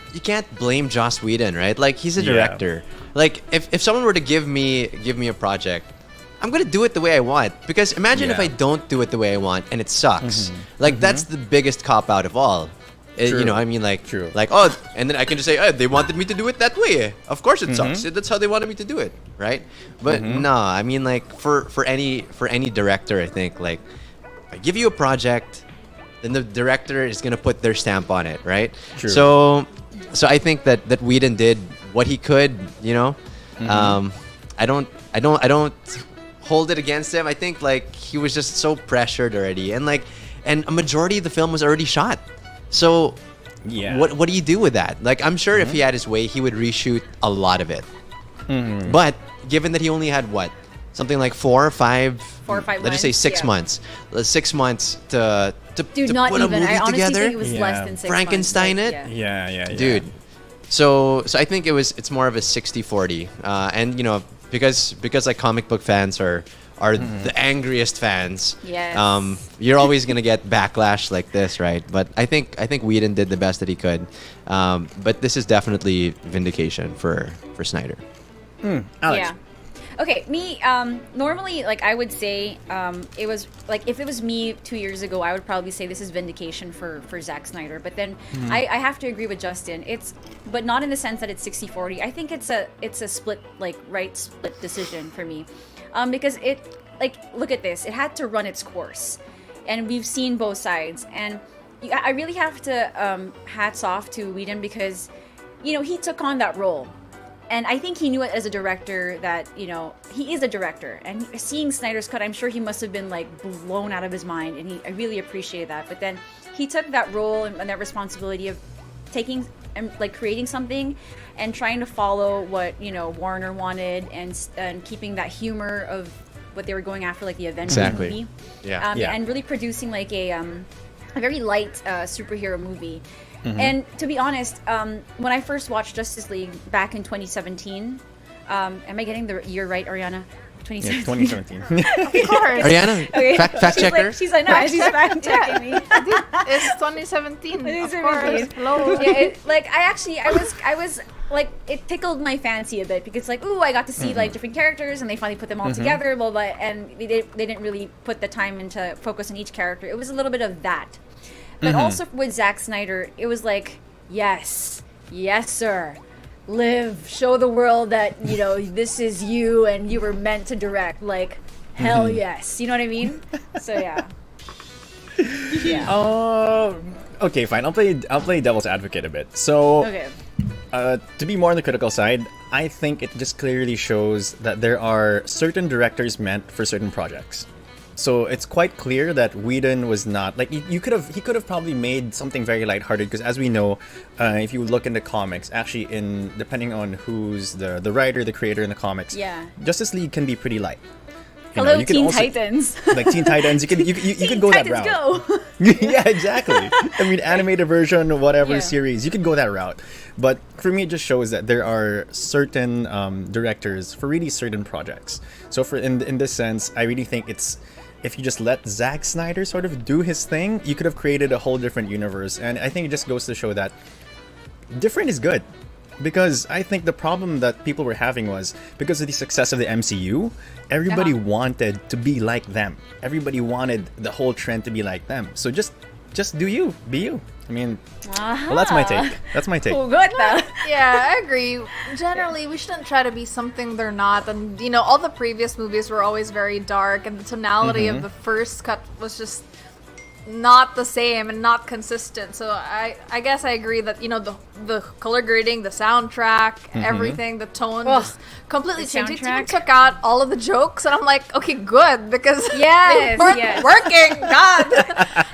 blame Joss Whedon, right? Like he's a director. Like if someone were to give me a project, I'm gonna do it the way I want. Because imagine if I don't do it the way I want and it sucks. Like that's the biggest cop out of all. You know, I mean, like, like, oh, and then I can just say, oh, they wanted me to do it that way. Of course it sucks. That's how they wanted me to do it, right? But no, I mean, like, for any director, I think, like, I give you a project, then the director is gonna put their stamp on it, right? True. So I think that Whedon did what he could, you know. I don't hold it against him. I think like he was just so pressured already, and a majority of the film was already shot. So, what do you do with that? Like, I'm sure if he had his way, he would reshoot a lot of it. But given that he only had something like 4 or 5 let's just say 6 months. 6 months to not put even. a movie I honestly together. think it was less than 6 Frankenstein months. it. Yeah. Dude. So I think it's more of a 60-40. And you know, because like comic book fans are the angriest fans. Yes. You're always gonna get backlash like this, right? But I think Whedon did the best that he could. But this is definitely vindication for Snyder. Alex. Yeah. Okay, me, normally, like, I would say, it was, like, if it was me 2 years ago, I would probably say this is vindication for Zack Snyder. But then I have to agree with Justin. But not in the sense that it's 60-40. I think it's a split, like, split decision for me. Because look at this. It had to run its course. And we've seen both sides. And I really have to, hats off to Whedon because, you know, he took on that role. And I think he knew it as a director that, you know, he is a director. And seeing Snyder's Cut, I'm sure he must have been, like, blown out of his mind. And I really appreciate that. But then he took that role and that responsibility of taking and, like, creating something and trying to follow what, you know, Warner wanted and keeping that humor of what they were going after, like the Avengers movie. Yeah. And really producing, like, a very light superhero movie. And to be honest, when I first watched Justice League back in 2017, am I getting the year right, Ariana? 2017. 2017. Of course. Ariana, Okay. fact checker. She's like, she's fact checking me. It's 2017. Of course. Hello. Yeah, I was like, it tickled my fancy a bit because, like, ooh, I got to see like different characters and they finally put them all together, blah blah, and they didn't really put the time into focus on each character. It was a little bit of that. But also with Zack Snyder, it was like, yes, sir. Live, show the world that, you know, this is you and you were meant to direct. Like, hell yes. You know what I mean? So, yeah. Okay, fine. I'll play devil's advocate a bit. So, Okay. To be more on the critical side, I think it just clearly shows that there are certain directors meant for certain projects. So it's quite clear that Whedon was not like he could have probably made something very lighthearted because as we know, if you look into comics, actually depending on who's the writer, the creator in the comics, Justice League can be pretty light. You Hello, know, you can Teen also, Titans. like Teen Titans, you can go that route. Go. Yeah, exactly. I mean, animated version, whatever Yeah. series, you can go that route. But for me, it just shows that there are certain directors for really certain projects. So in this sense, I really think it's. If you just let Zack Snyder sort of do his thing, you could have created a whole different universe. And I think it just goes to show that different is good. Because I think the problem that people were having was because of the success of the MCU, everybody wanted to be like them. Everybody wanted the whole trend to be like them. So just do you, be you. I mean, well, that's my take. That's my take. Oh, good though. Yeah, I agree. Generally, we shouldn't try to be something they're not. And, you know, all the previous movies were always very dark, and the tonality of the first cut was just not the same and not consistent. So I guess I agree that, you know, the color grading, the soundtrack, everything, the tone just completely changed. It even took out all of the jokes, and I'm like, okay, good, because they weren't working. God,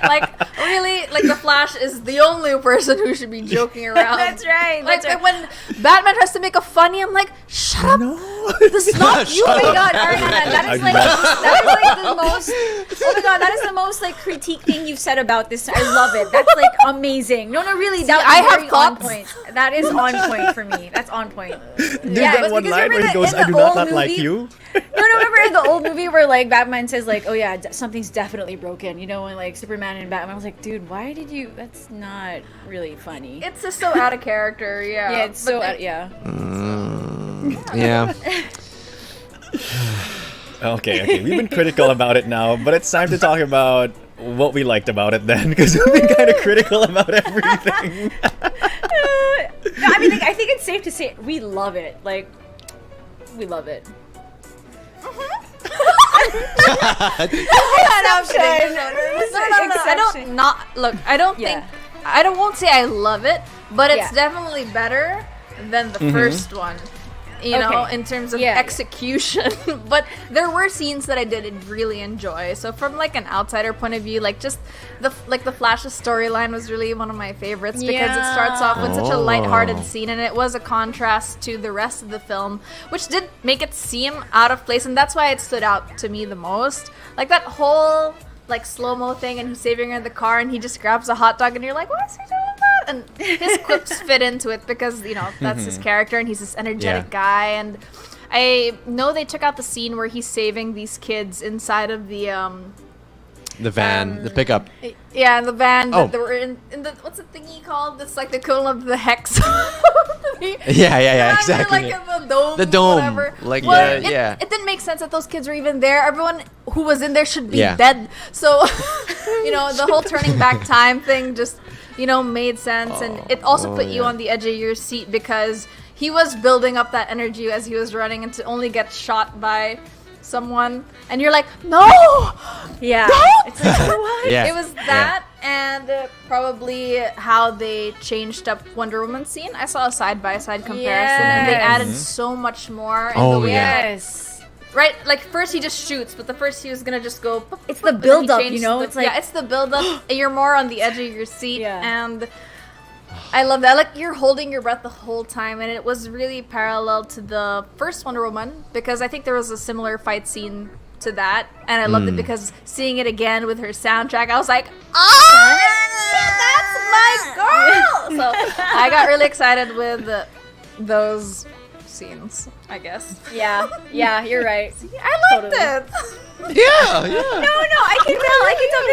like really, like the Flash is the only person who should be joking around. That's right. Like when Batman tries to make a funny, I'm like, shut up. The snot. Oh my god, Ariana, that is like the most. Oh my god, that is the most like critique thing you've said about this. I love it. That's like amazing. No, really, that I have very on thoughts. point. That is on point for me. That's on point. Dude, that one line where he goes, "I do not like you." No, remember in the old movie where like Batman says like, "Oh yeah, something's definitely broken," you know, when like Superman and Batman. I was like, dude, why did you? That's not really funny. It's just so out of character. Yeah. Yeah, it's so yeah. Yeah. Okay. We've been critical about it now, but it's time to talk about what we liked about it then, because we've been kind of critical about everything. No, I mean, like, I think it's safe to say we love it. Like, we love it. I won't say I love it, but it's Yeah. definitely better than the first one. You know, Okay. in terms of Yeah. execution. But there were scenes that I did really enjoy. So from like an outsider point of view, like just the Flash's storyline was really one of my favorites because it starts off with such a lighthearted scene, and it was a contrast to the rest of the film, which did make it seem out of place, and that's why it stood out to me the most. Like that whole like slow-mo thing, and he's saving her in the car, and he just grabs a hot dog, and you're like, why is he doing that? And his quips fit into it because, you know, that's his character, and he's this energetic guy. And I know they took out the scene where he's saving these kids inside of the van, the pickup. yeah, in the van Oh. that they were in the, what's the thingy called? That's like the equivalent of the hex. Yeah, exactly. Like the dome. The dome, Whatever. like, Well, yeah. It didn't make sense that those kids were even there. Everyone who was in there should be Yeah. dead. So, you know, the whole turning back time thing just, you know, made sense. And it also put you on the edge of your seat because he was building up that energy as he was running, and to only get shot by someone, and you're like, no! Yeah. Don't! It's like, what? Yeah. It was that, and probably how they changed up Wonder Woman scene. I saw a side-by-side comparison, and they Yes. added so much more. In Oh, the way yeah. Yes. Right, like first he just shoots, but the first he was gonna just go. Boop, It's boop, the but then he build-up, changed you know? the- It's like- yeah, it's the build-up. You're more on the edge of your seat, Yeah. and I love that. Like you're holding your breath the whole time, and it was really parallel to the first Wonder Woman because I think there was a similar fight scene to that, and I loved it because seeing it again with her soundtrack, I was like, oh, that's my girl. So I got really excited with those scenes, I guess. Yeah. Yeah, you're right. I liked it. Yeah. No, I can tell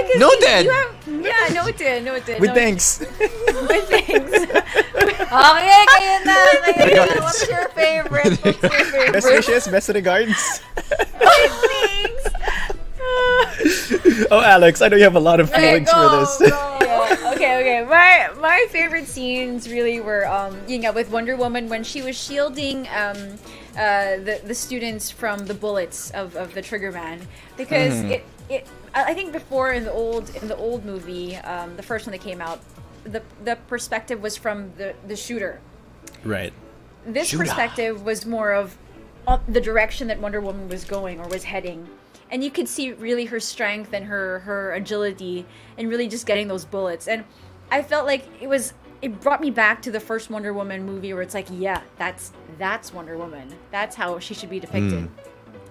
because No, you Dad. have, yeah, no, it did. With no, thanks. With thanks. Okay, kayo na. What's your favorite? Best wishes, best regards. Thanks. Oh, Alex, I know you have a lot of feelings for this. Yeah, okay. My favorite scenes really were with Wonder Woman when she was shielding the students from the bullets of the Trigger Man, because I think before in the old movie, the first one that came out, the perspective was from the shooter. Right. This perspective was more of the direction that Wonder Woman was going or was heading. And you could see really her strength and her agility and really just getting those bullets. And I felt like it brought me back to the first Wonder Woman movie where it's like, yeah, that's Wonder Woman. That's how she should be depicted.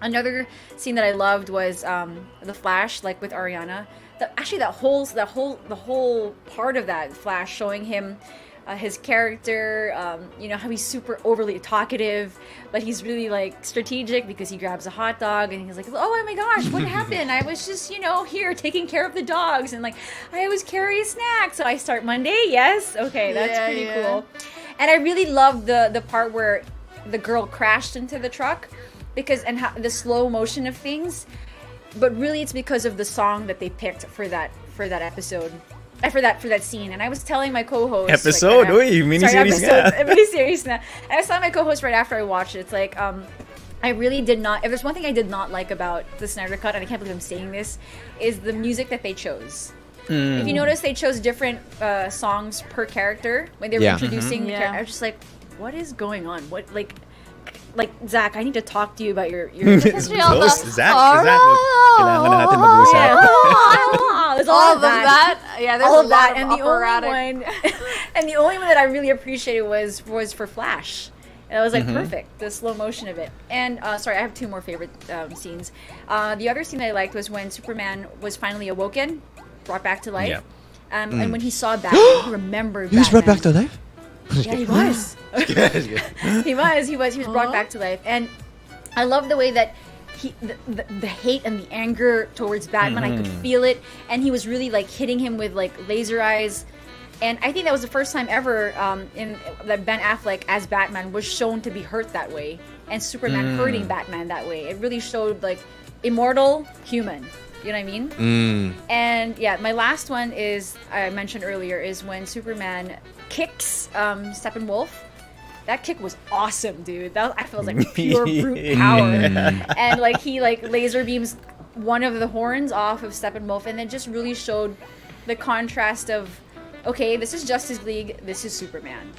Another scene that I loved was the Flash, like with Ariana. The whole part of that Flash showing him his character, how he's super overly talkative, but he's really like strategic because he grabs a hot dog and he's like, oh my gosh, what happened? I was just, here taking care of the dogs, and like I always carry a snack, so I start Monday. Yes, okay, that's pretty cool. And I really loved the part where the girl crashed into the truck and how the slow motion of things, but really it's because of the song that they picked for that episode. For that scene, and I was telling my co-host Episode, miniseries nga. Miniseries na. And I was telling my co-host right after I watched it, it's like, I really did not. If there's one thing I did not like about the Snyder Cut, and I can't believe I'm saying this, is the music that they chose. If you notice, they chose different songs per character when they were introducing the character. I was just like, what is going on? What like Zack, I need to talk to you about your Zack, kailangan na natin mag-usap. There's all of that. Yeah, there's all a of lot that, of and the only one that I really appreciated was for Flash. And it was like perfect, the slow motion of it. And sorry, I have two more favorite scenes. The other scene I liked was when Superman was finally awoken, brought back to life. Yeah. And when he saw Batman, he remembered He was brought Batman. back to life? Yeah, he was. He was brought back to life. And I love the way that the hate and the anger towards Batman, I could feel it. And he was really like hitting him with like laser eyes. And I think that was the first time ever in that Ben Affleck as Batman was shown to be hurt that way, and Superman hurting Batman that way. It really showed like immortal human. You know what I mean? And yeah, my last one is I mentioned earlier is when Superman kicks Steppenwolf. That kick was awesome, dude. I felt like pure brute power. And like he like laser beams one of the horns off of Steppenwolf, and it just really showed the contrast of, okay, this is Justice League, this is Superman.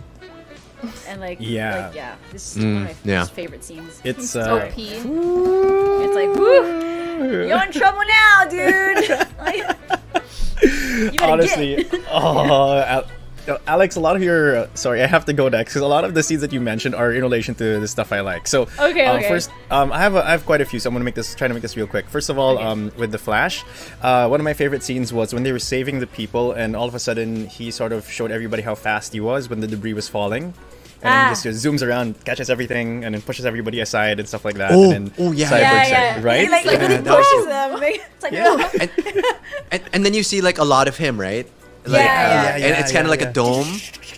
And like yeah, this is one of my favorite scenes. It's OP. It's like, woo, you're in trouble now, dude. Like, you better honestly, get. Alex, a lot of your sorry, I have to go next because a lot of the scenes that you mentioned are in relation to the stuff I like. So Okay. First, I have quite a few, so I'm gonna try to make this real quick. First of all, with the Flash, one of my favorite scenes was when they were saving the people, and all of a sudden he sort of showed everybody how fast he was when the debris was falling. And then he just zooms around, catches everything, and then pushes everybody aside and stuff like that. And then yeah. Cyborg's right? He like really that was pushes them. It's like, And then you see like a lot of him, right? Like, Yeah, and it's kind of like a dome.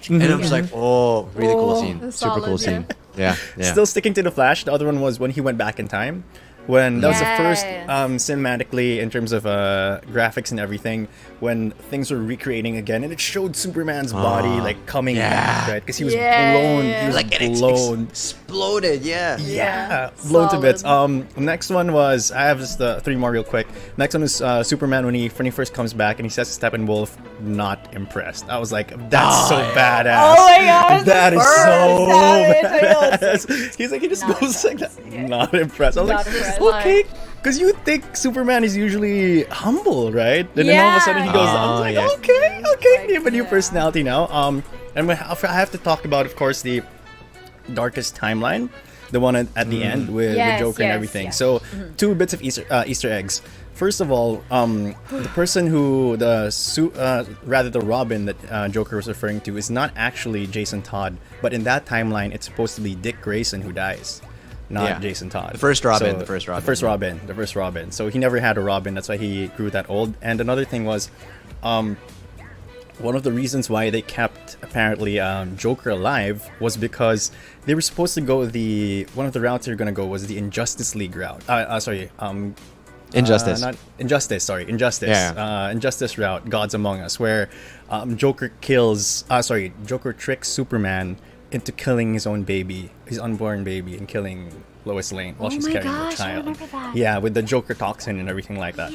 And I was like, oh, really cool scene. that's Super cool solid, scene. Yeah. Still sticking to the Flash, the other one was when he went back in time. When that was the first cinematically in terms of graphics and everything, when things were recreating again, and it showed Superman's body like coming back, right? Because he was blown. He was like it blown. exploded, yeah. Blown to bits. Solid. Next one was I have just three more real quick. Next one is Superman when he first comes back and he says to Steppenwolf, "Not impressed." I was like, that's so badass. Oh my god, That is so savage. badass. He's like, he just Not goes like that. Not impressed. I was Not like, impressed. okay. Because you think Superman is usually humble, right? And then all of a sudden he goes, I was like, okay, you have a new personality now. And I have to talk about, of course, the darkest timeline, the one at the end with the Joker and everything. So, two bits of Easter eggs. First of all, the person who the Robin that Joker was referring to is not actually Jason Todd, but in that timeline, it's supposed to be Dick Grayson who dies. Not Jason Todd. The first Robin. The first Robin. So he never had a Robin. That's why he grew that old. And another thing was, one of the reasons why they kept apparently Joker alive was because they were supposed to go one of the routes they were going to go was the Injustice League route. Injustice. Not Injustice. Sorry, Injustice. Yeah. Injustice route. Gods Among Us, where Joker tricks Superman into killing his own baby, his unborn baby, and killing Lois Lane while she's carrying the child. I remember that. Yeah, with the Joker toxin and everything like that.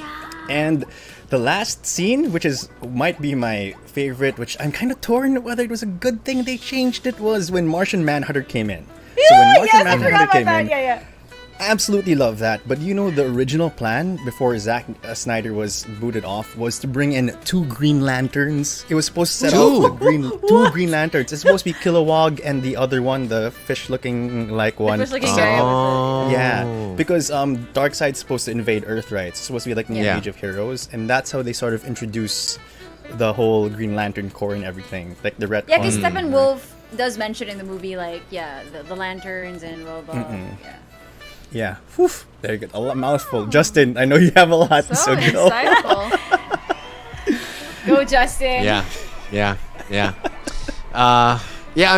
And the last scene, which might be my favorite, which I'm kind of torn whether it was a good thing they changed it, was when Martian Manhunter came in. So when Martian Manhunter came in, I absolutely love that. But you know, the original plan before Zack Snyder was booted off was to bring in 2 Green Lanterns. It was supposed to set up two Green Lanterns. It's supposed to be Kilowog and the other one, the fish-looking like one. Fish-looking guy. Yeah, because Darkseid's supposed to invade Earth, right? It's supposed to be like New Age of Heroes, and that's how they sort of introduce the whole Green Lantern Corps and everying, like the retcon. Yeah, because Steppenwolf does mention in the movie like the lanterns and blah blah. Yeah. Whew. There you go. A mouthful. Justin, I know you have a lot, so go. Insightful. Go, Justin. Yeah. I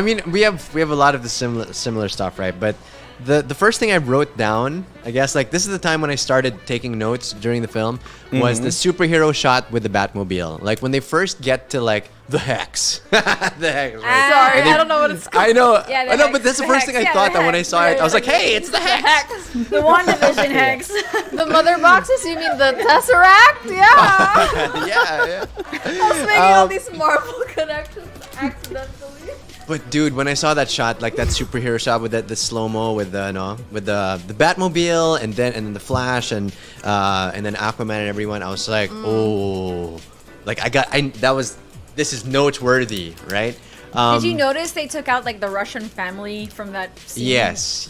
mean, we have a lot of the similar stuff, right? But the first thing I wrote down, I guess, like this is the time when I started taking notes during the film, was the superhero shot with the Batmobile. Like when they first get to like the Hex. The Hex, right? Sorry, I don't know what it's called. I know. Yeah, the I know, Hex, but that's the first thing I Hex, thought the that when I Hex. saw it. I was like, hey, it's the Hex. The WandaVision Hex. The mother boxes? You mean the Tesseract? Yeah. Yeah. I was making all these Marvel connections accidentally. But dude, when I saw that shot, like that superhero shot with the slow mo with the Batmobile and then the Flash and then Aquaman and everyone, I was like, oh, like this is noteworthy, right? Did you notice they took out like the Russian family from that scene? Yes.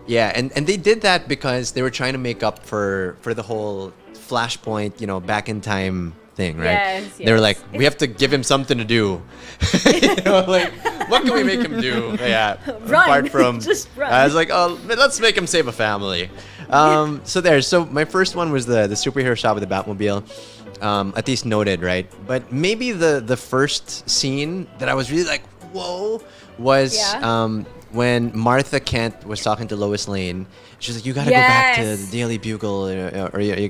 Yeah, and they did that because they were trying to make up for the whole Flashpoint, back in time thing, right? Yes, They were like, we have to give him something to do. Like, what can we make him do? Yeah, Run. apart from Just run. I was like, oh, let's make him save a family. So my first one was the superhero shot with the Batmobile. At least noted, right? But maybe the first scene that I was really like, whoa, was when Martha Kent was talking to Lois Lane. She's like, you gotta go back to the Daily Bugle or Daily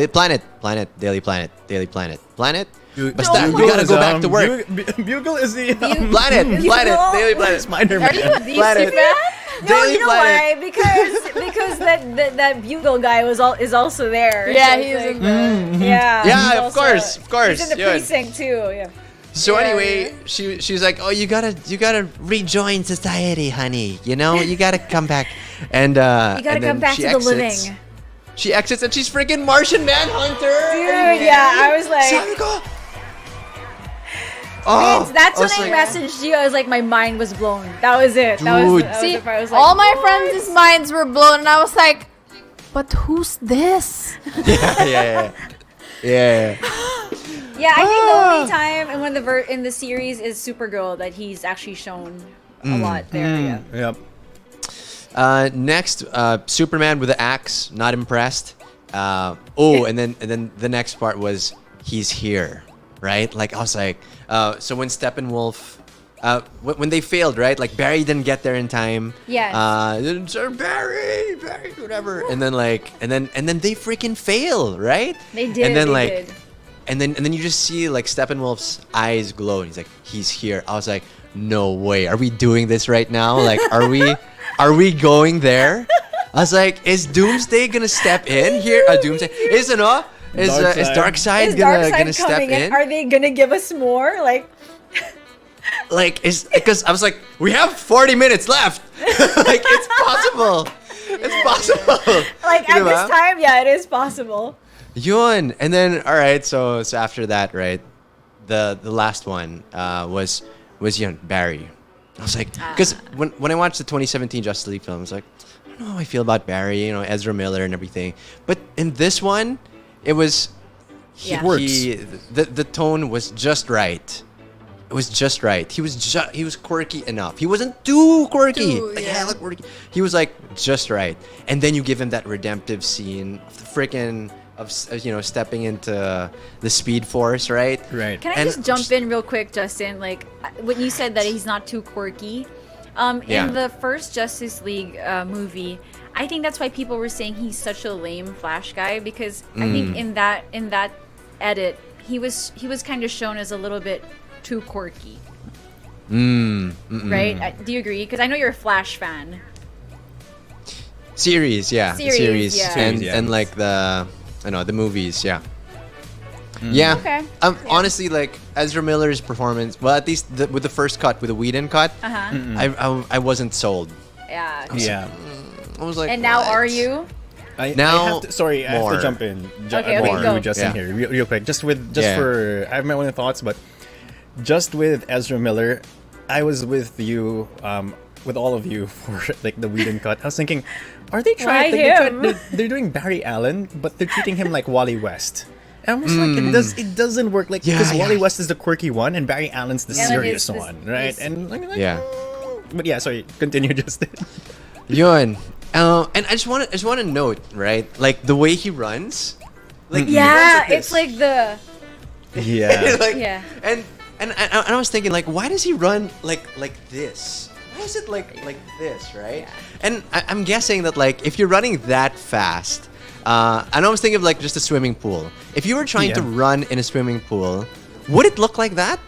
Planet. Basta, you gotta go back to work. Bugle is the Planet, Daily Planet. Spider-Man. Are you a DC Planet. fan? No, Daily you know Planet. why? Because that Bugle guy is also there. Yeah, So he's it's in the. Yeah. Yeah, he's of also- course. He's in the Yeah. precinct too. Yeah. So Yeah, anyway, she's like, oh, you gotta rejoin society, honey. You gotta come back, and You gotta and then come back she to exits. the living. She exits and she's freaking Martian Manhunter. Dude, yeah, I was like, Sabi ko, oh, that's when was I like, messaged you. I was like, my mind was blown. That was it. That was Dude. the part. I was like, All my what? friends' minds were blown, and I was like, "But who's this?" yeah. Yeah, I think the only time and when in the series is Supergirl that he's actually shown a lot there. Yeah. Yep. Next, Superman with the axe. Not impressed. And then the next part was he's here, right? Like I was like, so when Steppenwolf, when they failed, right? Like Barry didn't get there in time. Yes. Sir Barry, whatever. And then they freaking fail, right? They did. And then they like, did. and then you just see like Steppenwolf's eyes glow, and he's like, he's here. I was like, no way. Are we doing this right now? Like, are we going there? I was like, is Doomsday gonna step in here? Doomsday is Darkseid Is gonna Darkseid step coming in? Are they gonna give us more? Like, because I was like, we have 40 minutes left. Like, it's possible. It's possible. Like at this time, yeah, it is possible. Yun. And then, all right, so after that, right, the last one was Barry. I was like, because when I watched the 2017 Justice League film, I was like, I don't know how I feel about Barry, Ezra Miller and everything. But in this one, it was, Yeah. It works. the tone was just right. It was just right. He was quirky enough. He wasn't too quirky. Hella quirky. He was like just right. And then you give him that redemptive scene of the freaking stepping into the Speed Force, right? Right. Can I just jump in real quick, Justin? Like when you said that he's not too quirky, Yeah. in the first Justice League movie, I think that's why people were saying he's such a lame Flash guy, because I think in that edit he was kind of shown as a little bit too quirky. Right? Do you agree? Because I know you're a Flash fan. Series, yeah. Series, yeah. And like the movies, yeah. Yeah. Okay. Honestly, like Ezra Miller's performance, well, at least with the first cut, with the Whedon cut, I wasn't sold. Yeah. Yeah. I was like, And now what? are you? I Now, have to more. jump in. Okay, More go. Justin Yeah. here, real quick. Yeah. I have my own thoughts, but just with Ezra Miller, I was with you, with all of you for like the Whedon cut. I was thinking, are they Why trying? him? They're doing Barry Allen, but they're treating him like Wally West. And I'm just like, it doesn't work like Yeah, because Wally yeah. West is the quirky one and Barry Allen's the Yeah, serious this- one, right? And like, Yeah. but yeah, sorry, continue, Justin. Yun. And I just want to note, right? Like the way he runs, like he runs Yeah, like this. it's like the Yeah. Like, Yeah. And I was thinking, like, why does he run like this? Why is it like this, right? And I'm guessing that like if you're running that fast, and I was thinking of like just a swimming pool. If you were trying to Yeah. run in a swimming pool, would it look like that?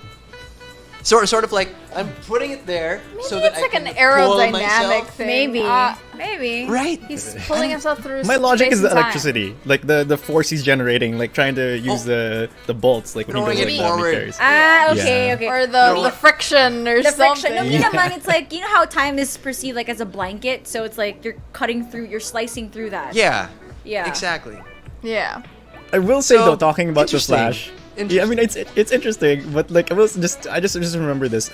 Sort of like I'm putting it there so that it's like I an can pull aerodynamic myself. thing. maybe. Uh, Maybe. Right. He's pulling himself through. My logic is space the and time. electricity, like the force he's generating, like trying to use the bolts, like when he Throwing does it like forward. meters. Okay, Yeah. okay. Or the friction or the something. friction. No, naman, it's like, you know how time is perceived like as a blanket, so it's like you're slicing through that. Yeah. Yeah. Exactly. Yeah. I will say So, though, talking about the interesting. Flash, Yeah, I mean it's interesting, but like I just remember this.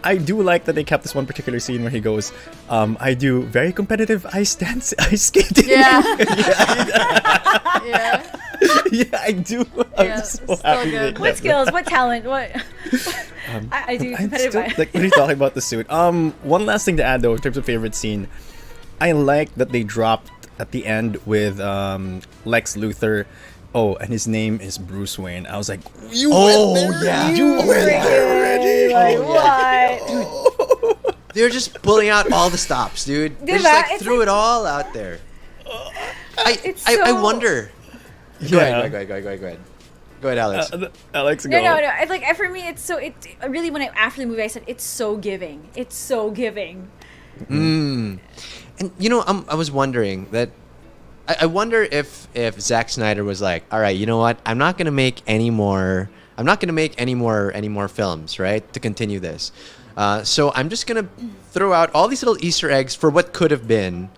I do like that they kept this one particular scene where he goes, I do very competitive ice skating. Yeah. Yeah. Yeah, I do. I'm so happy good. What skills? What talent? What? I do competitive. Like, what are you talking about the suit? One last thing to add though, in terms of favorite scene, I like that they dropped at the end with Lex Luthor. Oh, and his name is Bruce Wayne. I was like, you went there? Yeah. You went there already? Like, what? Dude, they're just pulling out all the stops, dude. They just like threw it all out there. I wonder. Go ahead. Go ahead, Alex. Alex, go. No. It's like for me, it's so. It really when after the movie, I said it's so giving. It's so giving. And you know, I was wondering that. I wonder if Zack Snyder was like, all right, you know what? I'm not gonna make any more films, right? To continue this. So I'm just gonna throw out all these little Easter eggs for what could have been.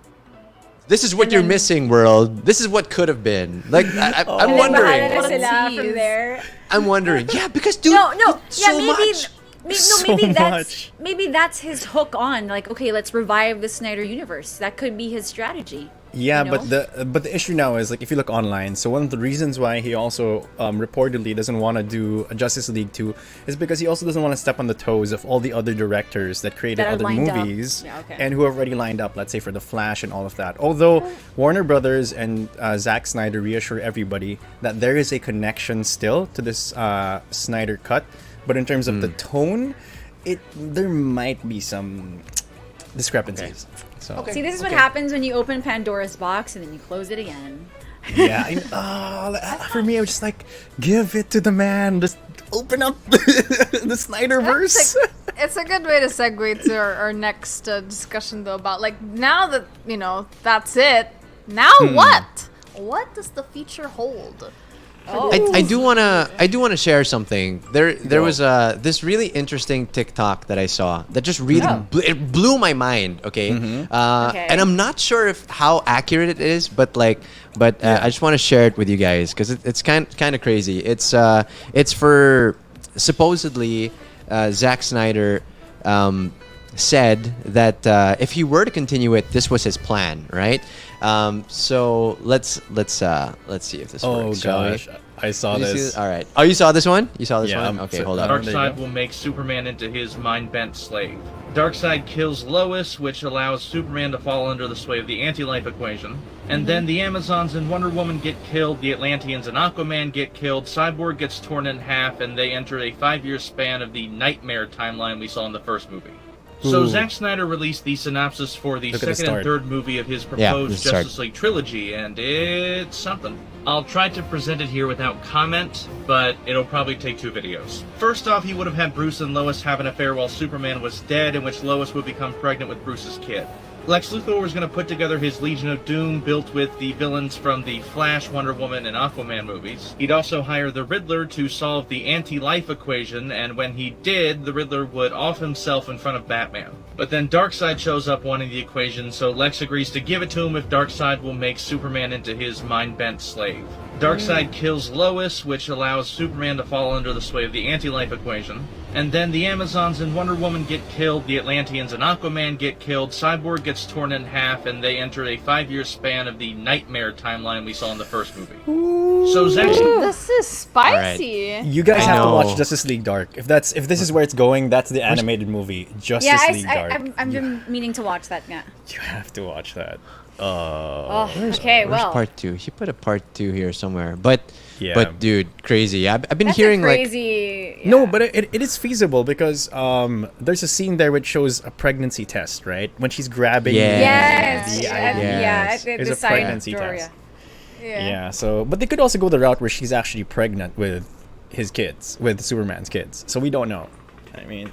This is what you're missing, world. This is what could have been. Like I'm wondering. From there. I'm wondering. Yeah, because dude, No. so much. Maybe that's his hook on. Like, okay, let's revive the Snyder universe. That could be his strategy. Yeah, you know? but the issue now is like if you look online, so one of the reasons why he also reportedly doesn't want to do a Justice League 2 is because he also doesn't want to step on the toes of all the other directors that created other movies and who have already lined up, let's say for The Flash and all of that. Although Warner Brothers and Zack Snyder reassure everybody that there is a connection still to this Snyder Cut, but in terms of the tone, there might be some discrepancies. Okay. So. See, this is what happens when you open Pandora's box and then you close it again. Yeah, for me, I was just like, give it to the man. Just open up the Snyderverse. It's a good way to segue to our next discussion, though, about like now that that's it. Now what? What does the future hold? I do wanna share something. There was this really interesting TikTok that I saw that just really it blew my mind. Okay, and I'm not sure if how accurate it is, but I just want to share it with you guys because it's kind of crazy. It's for supposedly Zack Snyder said that if he were to continue it, this was his plan, right? So let's see if this works. Oh gosh, I saw this. All right. Oh, you saw this one? You saw this one? Okay, so hold on. Darkseid will make Superman into his mind-bent slave. Darkseid kills Lois, which allows Superman to fall under the sway of the anti-life equation. And then the Amazons and Wonder Woman get killed, the Atlanteans and Aquaman get killed, Cyborg gets torn in half, and they enter a 5-year span of the nightmare timeline we saw in the first movie. So Zack Snyder released the synopsis for the second and third movie of his proposed Justice League trilogy, and it's something. I'll try to present it here without comment, but it'll probably take 2 videos. First off, he would have had Bruce and Lois have an affair while Superman was dead, in which Lois would become pregnant with Bruce's kid. Lex Luthor was going to put together his Legion of Doom built with the villains from the Flash, Wonder Woman, and Aquaman movies. He'd also hire the Riddler to solve the anti-life equation, and when he did, the Riddler would off himself in front of Batman. But then Darkseid shows up wanting the equation, so Lex agrees to give it to him if Darkseid will make Superman into his mind-bent slave. Darkseid kills Lois, which allows Superman to fall under the sway of the anti-life equation. And then the Amazons and Wonder Woman get killed, the Atlanteans and Aquaman get killed, Cyborg gets torn in half, and they enter a 5-year span of the nightmare timeline we saw in the first movie. So Zack... This is spicy. You guys have to watch Justice League Dark. If this is where it's going, that's the animated movie, Justice League Dark. I've been meaning to watch that. Yeah. You have to watch that. Where's well. part 2? He put a part 2 here somewhere, but dude, crazy. I've been That's hearing crazy. No, but it is feasible because there's a scene there which shows a pregnancy test, right? When she's grabbing It's a pregnancy drawer, test. Yeah. So, but they could also go the route where she's actually pregnant with his kids, with Superman's kids. So we don't know. I mean,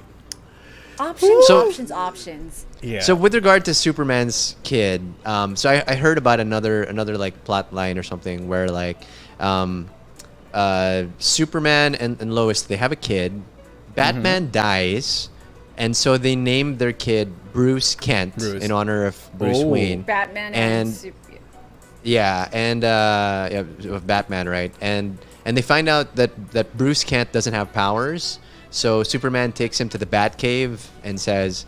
options. yeah. So with regard to Superman's kid, so I heard about another like plot line or something where like Superman and Lois, they have a kid. Batman dies, and so they named their kid Bruce Kent in honor of Bruce Wayne. Batman and of Batman, right? And and they find out that Bruce Kent doesn't have powers. So Superman takes him to the Batcave and says,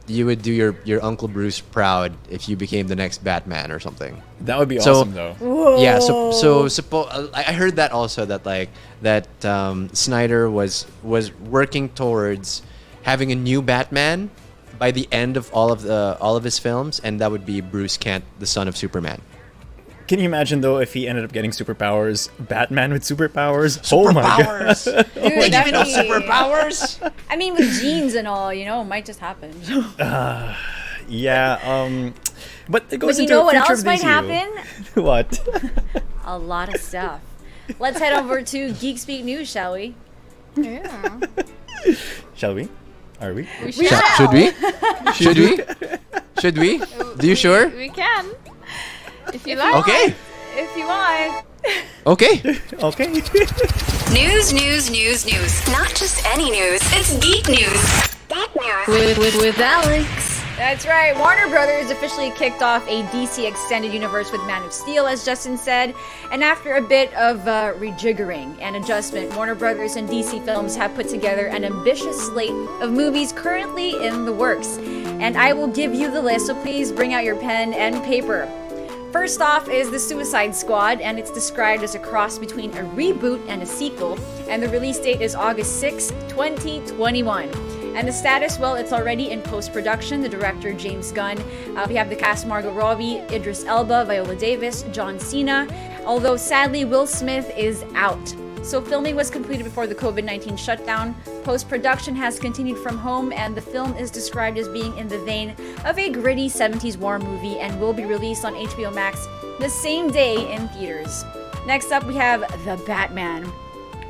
you would do your Uncle Bruce proud if you became the next Batman or something. That would be awesome, though. Whoa. Yeah, I heard that also, that Snyder was working towards having a new Batman by the end of all of his films, and that would be Bruce Kent, the son of Superman. Can you imagine, though, if he ended up getting superpowers? Batman with superpowers? Oh my god. Dude, They give that'd him be- superpowers. I mean, with genes and all, it might just happen. Yeah, but it goes But you into know the what future else of might DCU. happen? What? A lot of stuff. Let's head over to Geek Speak News, shall we? Yeah. Shall we? Are we? We Should shall. we? Should we? Should we? Do you sure? We can. If you like. Okay. If you want. Okay. Okay. News. Not just any news. It's geek news. With Alex. That's right. Warner Brothers officially kicked off a DC extended universe with Man of Steel, as Justin said. And after a bit of rejiggering and adjustment, Warner Brothers and DC Films have put together an ambitious slate of movies currently in the works. And I will give you the list, so please bring out your pen and paper. First off is The Suicide Squad, and it's described as a cross between a reboot and a sequel. And the release date is August 6, 2021. And the status, well, it's already in post-production. The director, James Gunn. We have the cast, Margot Robbie, Idris Elba, Viola Davis, John Cena. Although, sadly, Will Smith is out. So filming was completed before the COVID-19 shutdown. Post-production has continued from home, and the film is described as being in the vein of a gritty 70s war movie and will be released on HBO Max the same day in theaters. Next up, we have The Batman.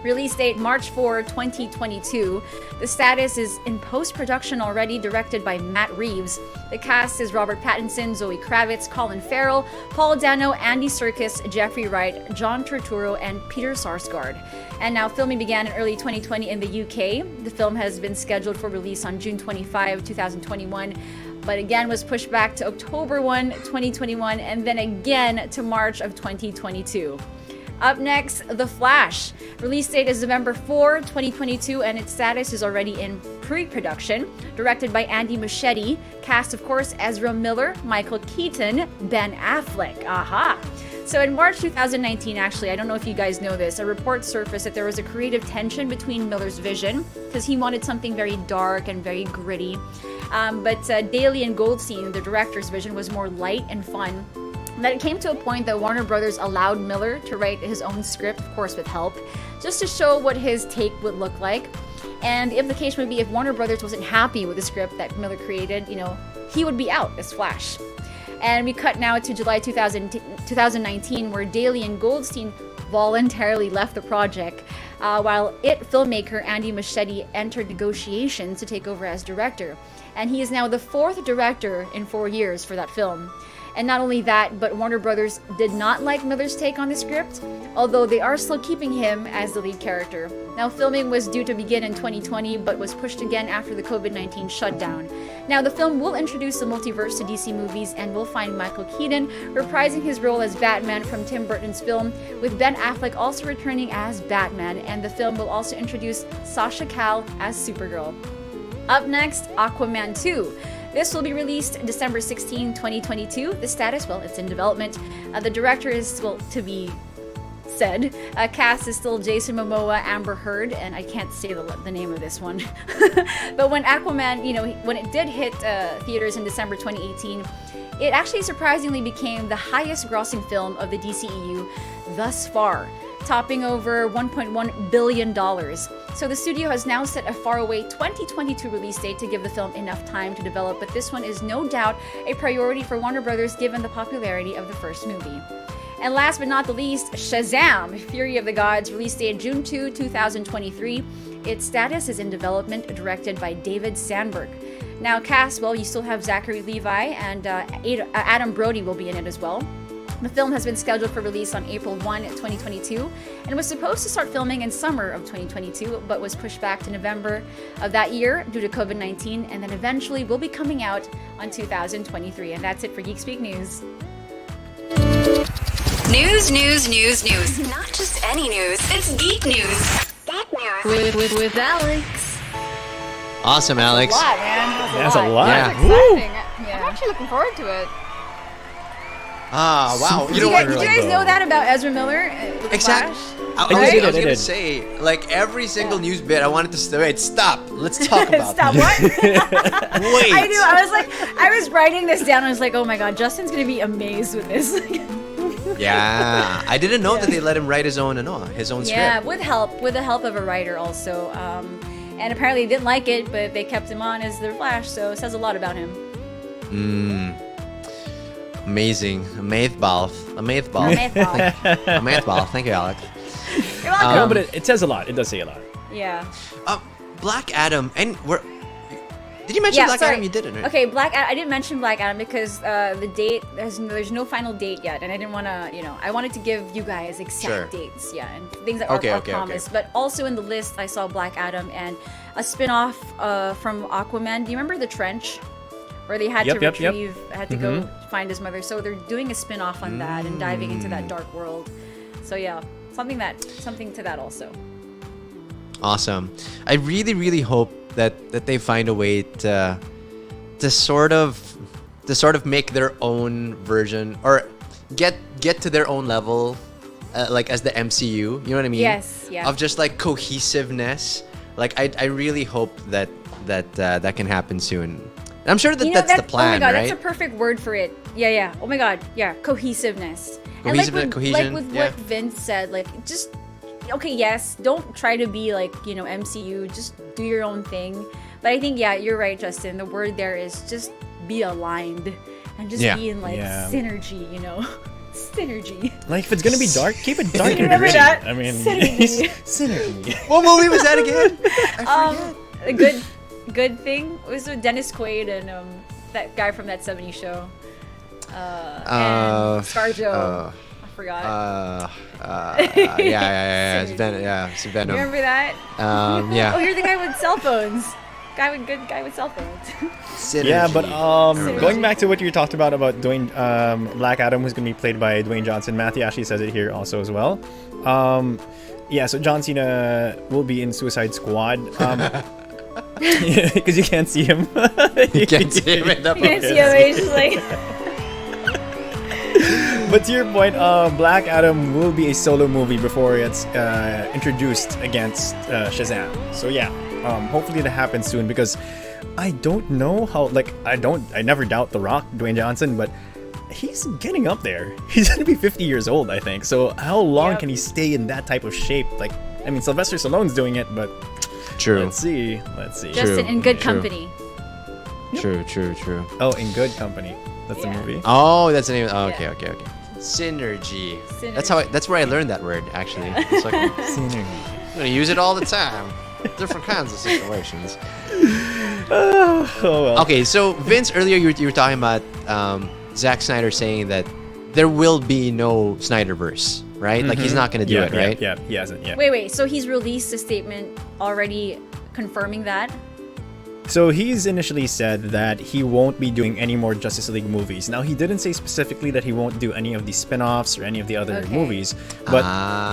Release date March 4, 2022. The status is in post-production already, directed by Matt Reeves. The cast is Robert Pattinson, Zoe Kravitz, Colin Farrell, Paul Dano, Andy Serkis, Jeffrey Wright, John Turturro, and Peter Sarsgaard. And now filming began in early 2020 in the UK. The film has been scheduled for release on June 25, 2021. But again was pushed back to October 1, 2021, and then again to March of 2022. Up next, The Flash. Release date is November 4, 2022, and its status is already in pre-production. Directed by Andy Muschietti. Cast, of course, Ezra Miller, Michael Keaton, Ben Affleck. Aha! So in March 2019, actually, I don't know if you guys know this, a report surfaced that there was a creative tension between Miller's vision, because he wanted something very dark and very gritty. But Daly and Goldstein, the director's vision, was more light and fun. That it came to a point that Warner Brothers allowed Miller to write his own script, of course with help, just to show what his take would look like. And the implication would be if Warner Brothers wasn't happy with the script that Miller created, he would be out as Flash. And we cut now to July 2019, where Daly and Goldstein voluntarily left the project, while IT filmmaker Andy Muschietti entered negotiations to take over as director. And he is now the fourth director in 4 years for that film. And not only that, but Warner Brothers did not like Miller's take on the script, although they are still keeping him as the lead character. Now, filming was due to begin in 2020, but was pushed again after the COVID-19 shutdown. Now, the film will introduce the multiverse to DC movies and will find Michael Keaton reprising his role as Batman from Tim Burton's film, with Ben Affleck also returning as Batman, and the film will also introduce Sasha Calle as Supergirl. Up next, Aquaman 2. This will be released December 16, 2022. The status, well, it's in development. The director is still to be said. Cast is still Jason Momoa, Amber Heard, and I can't say the name of this one. But when Aquaman, when it did hit theaters in December 2018, it actually surprisingly became the highest grossing film of the DCEU thus far, topping over $1.1 billion. So the studio has now set a faraway 2022 release date to give the film enough time to develop, but this one is no doubt a priority for Warner Brothers given the popularity of the first movie. And last but not the least, Shazam! Fury of the Gods, release date June 2, 2023. Its status is in development, directed by David Sandberg. Now cast, well, you still have Zachary Levi, and Adam Brody will be in it as well. The film has been scheduled for release on April 1, 2022, and was supposed to start filming in summer of 2022, but was pushed back to November of that year due to COVID-19, and then eventually will be coming out on 2023. And that's it for Geek Speak News. News. Not just any news. It's geek news. With Alex. Awesome, Alex. That's a lot, man. That's a lot. Yeah. That's exciting. I'm actually looking forward to it. Ah, wow. Did you guys know that about Ezra Miller? Exactly. I was going to say, like, every single news bit, I wanted to wait, stop. Let's talk about Stop, this. what? Wait. I knew. I was writing this down. I was like, oh my god, Justin's gonna be amazed with this. Yeah, I didn't know that they let him write his own script. Yeah, with the help of a writer also. And apparently he didn't like it, but they kept him on as their Flash, so it says a lot about him. Amazing. A math ball. Thank you, Alex. You're welcome. No, but it says a lot. It does say a lot. Yeah. Black Adam, and did you mention Black Adam? You didn't, right? Okay, I didn't mention Black Adam because the date there's no final date yet, and I didn't want to, I wanted to give you guys exact dates, and things that are promised. But also in the list, I saw Black Adam and a spin-off from Aquaman. Do you remember The Trench, where they had to retrieve, had to go find his mother? So they're doing a spin-off on that and diving into that dark world. So yeah, something to that also. Awesome. I really, really hope that they find a way to sort of make their own version or get to their own level, like as the MCU. You know what I mean? Yes. Yeah. Of just like cohesiveness. Like I really hope that can happen soon. And I'm sure that's the plan, oh my god, right? That's a perfect word for it. Yeah. Oh my god, yeah, cohesiveness. Cohesiveness, cohesion. Like with what Vince said, like just okay, yes, don't try to be like, MCU, just do your own thing. But I think, you're right, Justin. The word there is just be aligned and just be in like synergy, synergy. Like if it's gonna be dark, keep it dark and remember gritty. that? I mean, Synergy. What movie was that again? I forget. A good thing it was with Dennis Quaid and that guy from that 70s show. And ScarJo. I forgot. It's Venom. You remember that? Yeah. Oh, you're the guy with cell phones. Good guy with cell phones. Synergy. Yeah, but going back to what you talked about Dwayne, Black Adam, who's going to be played by Dwayne Johnson. Matthew actually says it here also as well. So John Cena will be in Suicide Squad. Because you can't see him. You can't see him in the You can't see him. He's just like. But to your point, Black Adam will be a solo movie before it's introduced against Shazam. So yeah, hopefully that happens soon, because I don't know how. I never doubt The Rock, Dwayne Johnson, but he's getting up there. He's gonna be 50 years old, I think. So how long can he stay in that type of shape? Sylvester Stallone's doing it, but true. Let's see. Justin, in good company. True. Oh, In Good Company. That's the movie. Oh, that's the name. Oh, okay. Synergy. That's where I learned that word, actually. It's like, Synergy. I'm gonna use it all the time. Different kinds of situations. Oh well. Okay, so Vince, earlier you were talking about Zack Snyder saying that there will be no Snyderverse, right? Like he's not gonna do it, right? Yeah, he hasn't. Yeah. Wait. So he's released a statement already confirming that? So he's initially said that he won't be doing any more Justice League movies. Now, he didn't say specifically that he won't do any of the spin-offs or any of the other movies, but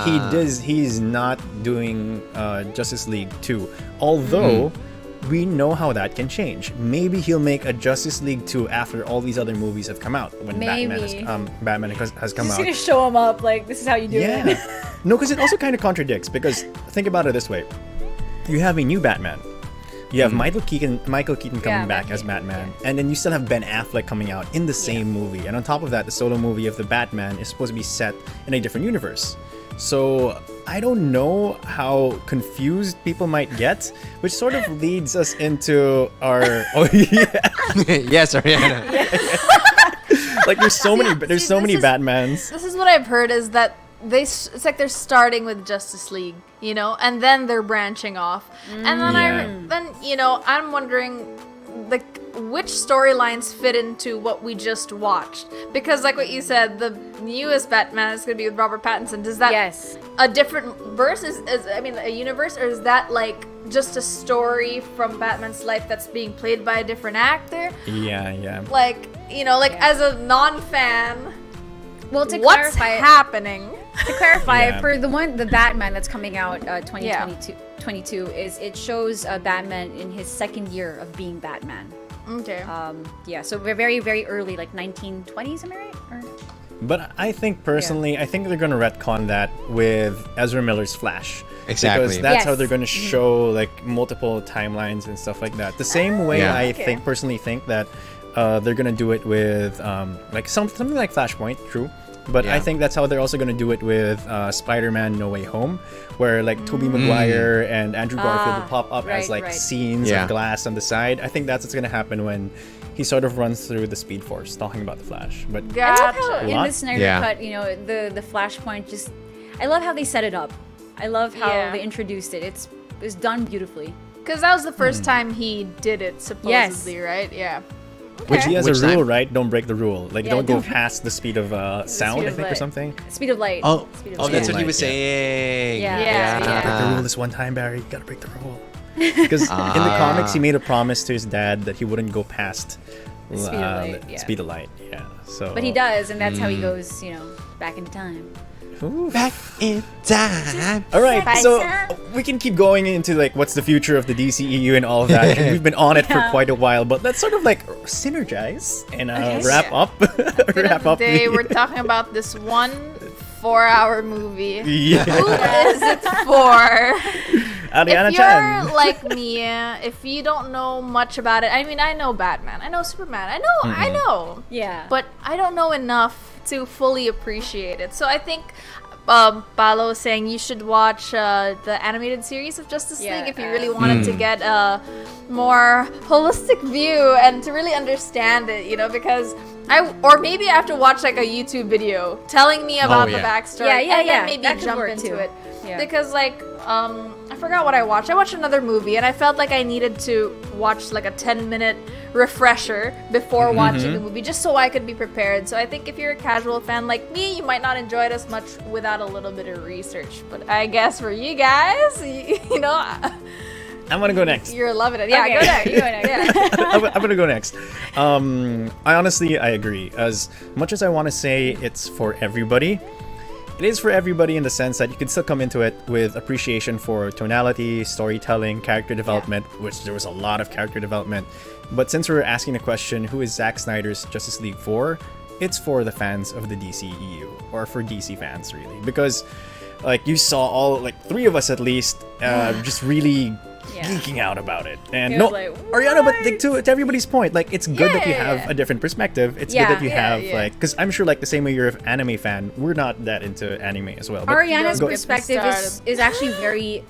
he's not doing Justice League 2. Although we know how that can change. Maybe he'll make a Justice League 2 after all these other movies have come out, when Batman has come out. He's gonna show him up like, this is how you do it. No, because it also kind of contradicts, because think about it this way. You have a new Batman. You have Michael Keaton coming back as Batman, and then you still have Ben Affleck coming out in the same movie. And on top of that, the solo movie of the Batman is supposed to be set in a different universe. So I don't know how confused people might get, which sort of leads us into our Yes, Ariana. Like there's so many Batmans. This is what I've heard, is that it's like they're starting with Justice League, and then they're branching off. And then I'm wondering, like, which storylines fit into what we just watched? Because like what you said, the newest Batman is going to be with Robert Pattinson. Does that a different verse? A universe, or is that like just a story from Batman's life that's being played by a different actor? Yeah. Like, as a non-fan, Well, to what's clarify, happening? to clarify, Yeah. for the Batman that's coming out 2022 is it shows Batman in his second year of being Batman. Okay. Yeah, so we're very very early, like 1920s, am I right? Or... But I think personally, I think they're gonna retcon that with Ezra Miller's Flash. Exactly. Because that's Yes. how they're gonna show like multiple timelines and stuff like that. The same way Yeah. I Okay. personally think that they're gonna do it with like something like Flashpoint, true. But Yeah. I think that's how they're also gonna do it with Spider-Man: No Way Home, where like Tobey Maguire and Andrew Garfield will pop up as right, like right. scenes Yeah. of glass on the side. I think that's what's gonna happen when he sort of runs through the Speed Force, talking about the Flash. But I love how Gotcha. in What? the Snyder Yeah. Cut, you know, the Flashpoint just, I love how they set it up. I love how Yeah. they introduced it. It's done beautifully. Because that was the first time he did it, supposedly, Yes. right? Yeah. Which he has Which a rule, time? right? Don't break the rule. Like, Yeah, don't go don't- past the speed of sound, speed I of think, or light. something. Speed of light. Oh, Speed of oh, light. that's what he Light, was yeah. saying. Yeah. Yeah, Break the yeah. rule this one time, Barry. You gotta break the rule. Because in the comics, he made a promise to his dad that he wouldn't go past The speed of light, the yeah. speed of light. Yeah. So. But he does, and that's how he goes, you know, back in time. Ooh. Back in time. All right, Bye, so Sam. we can keep going into like what's the future of the DCEU and all of that. And we've been on it for quite a while, but let's sort of like synergize and wrap up. At the end wrap of the up. day, we're talking about this one 4-hour movie. Yeah. Who is it for? Ariana If you're Chan. like me, if you don't know much about it, I mean, I know Batman, I know Superman, I know, Yeah. but I don't know enough to fully appreciate it. So I think Paolo was saying you should watch the animated series of Justice Yeah, League if you really wanted to get a more holistic view and to really understand it, you know, because or maybe I have to watch like a YouTube video telling me about the yeah. backstory Yeah, and yeah. then maybe That could jump work, into too. it. Yeah. Because like I forgot what I watched. I watched another movie and I felt like I needed to watch like a 10-minute refresher before watching the movie just so I could be prepared. So I think if you're a casual fan like me, you might not enjoy it as much without a little bit of research. But I guess for you guys, you know, I'm gonna go next. you're loving it. Yeah, Okay, go there. you go next. Yeah. I'm gonna go next. I agree. As much as I want to say it's for everybody, it is for everybody in the sense that you can still come into it with appreciation for tonality, storytelling, character development, which there was a lot of character development. But since we're asking the question, who is Zack Snyder's Justice League for? It's for the fans of the DCEU, or for DC fans, really. Because, like, you saw all, like, 3 of us at least, just really Yeah. geeking out about it. And It no, was like, Ariana, but like, to everybody's point, like, it's good that you Yeah. have a different perspective. It's Yeah. good that you Yeah, have, yeah. like, because I'm sure, like, the same way you're an anime fan, we're not that into anime as well. But Ariana's Don't get me perspective started. is actually very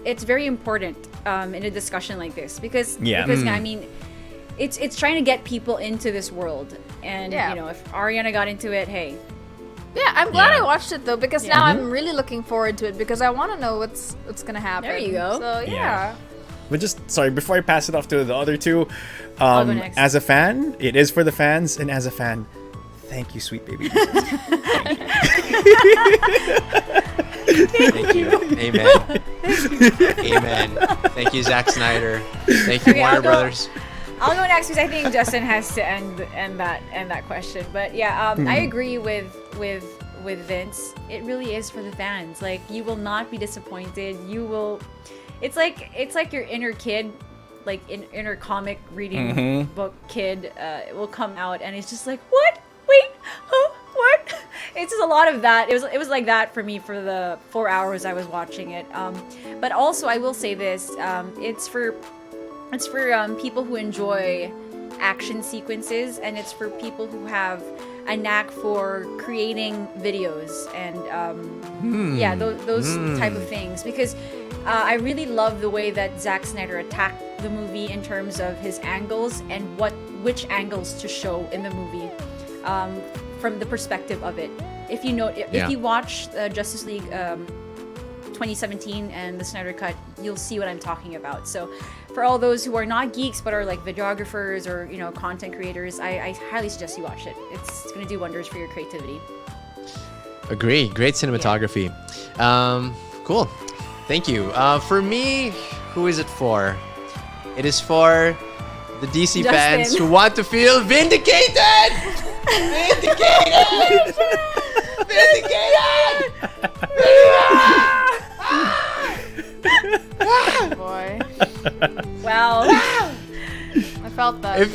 important in a discussion like this because Yeah. I mean it's trying to get people into this world, and Yeah. you know, if Ariana got into it, hey, Yeah, I'm glad Yeah. I watched it though because Yeah. now I'm really looking forward to it because I want to know what's gonna happen. There you go. So Yeah. yeah. But just, sorry, before I pass it off to the other two, I'll go next. as a fan, it is for the fans, and as a fan, thank you, sweet baby. Thank you. Amen. Amen. Thank you, Zack Snyder. Thank you, Okay, Warner I'll go. Brothers. I'll go next because I think Justin has to end that question. But yeah, I agree with Vince. It really is for the fans. Like, you will not be disappointed. You will. It's like your inner kid, like inner comic reading book kid, will come out and it's just like, what? Wait, huh? What? It's just a lot of that. It was like that for me for the 4 hours I was watching it. But also I will say this. It's for people who enjoy action sequences, and it's for people who have a knack for creating videos and yeah, those type of things. Because I really love the way that Zack Snyder attacked the movie in terms of his angles and which angles to show in the movie from the perspective of it. If you know, if you watch Justice League 2017 and the Snyder Cut, you'll see what I'm talking about. So for all those who are not geeks but are like videographers or, you know, content creators, I highly suggest you watch it. It's going to do wonders for your creativity. Agree. Great cinematography. Cool. Thank you. For me, who is it for? It is for the DC Justin. fans who want to feel vindicated! Vindicated! Oh boy. Wow. I felt that.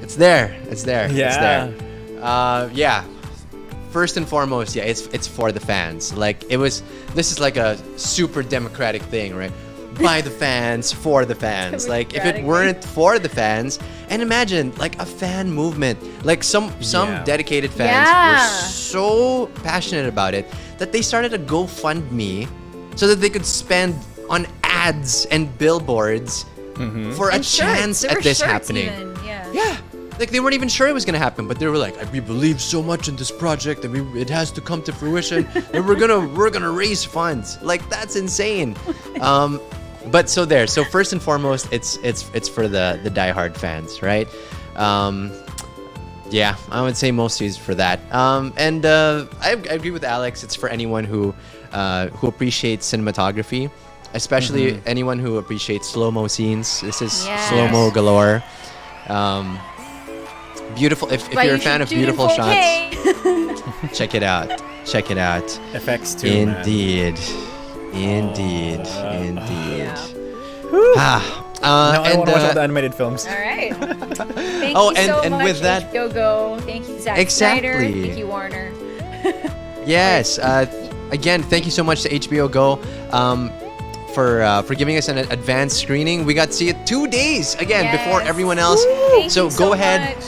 It's there. It's there. Yeah. It's there. Yeah. First and foremost, yeah, it's for the fans. Like this is like a super democratic thing, right? By the fans, for the fans. Like if it weren't for the fans, and imagine like a fan movement, like some dedicated fans were so passionate about it that they started a GoFundMe so that they could spend on ads and billboards for a chance at this happening. Yeah. Like they weren't even sure it was gonna happen, but they were like, "We believe so much in this project, and it has to come to fruition, and we're gonna raise funds." Like that's insane. But so first and foremost, it's for the diehard fans, right? Yeah, I would say mostly is for that. And I agree with Alex. It's for anyone who appreciates cinematography, especially anyone who appreciates slow-mo scenes. This is slow-mo galore. Beautiful. If you're a fan of beautiful shots, check it out. Check it out. Effects too. Indeed. Man. Ah. Now I want to watch all the animated films. All right. Thank Oh, you and- so and much, with that- HBO Go. Thank you, Zack Exactly. Snyder. Thank you, Warner. Yes. Again, thank you so much to HBO Go for giving us an advanced screening. We got to see it 2 days again before Yes. everyone else. Thank So you go ahead much.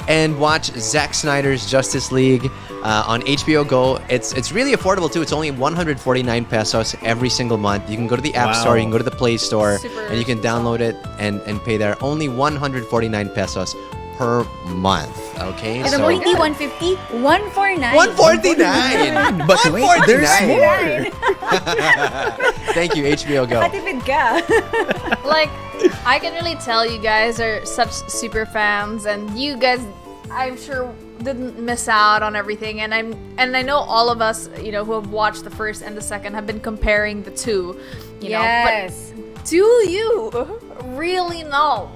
and watch Zack Snyder's Justice League on HBO Go. It's really affordable too. It's only 149 pesos every single month. You can go to the App Store, you can go to the Play Store, and you can download it and pay there. Only 149 pesos per month. Okay, Ito so mo, hindi 150, 149. 149. But wait, there's more. Thank you, HBO Go. Katipid ka. Like, I can really tell you guys are such super fans, and you guys, I'm sure, didn't miss out on everything. And I know all of us, who have watched the first and the second, have been comparing the two. You know, but do you really know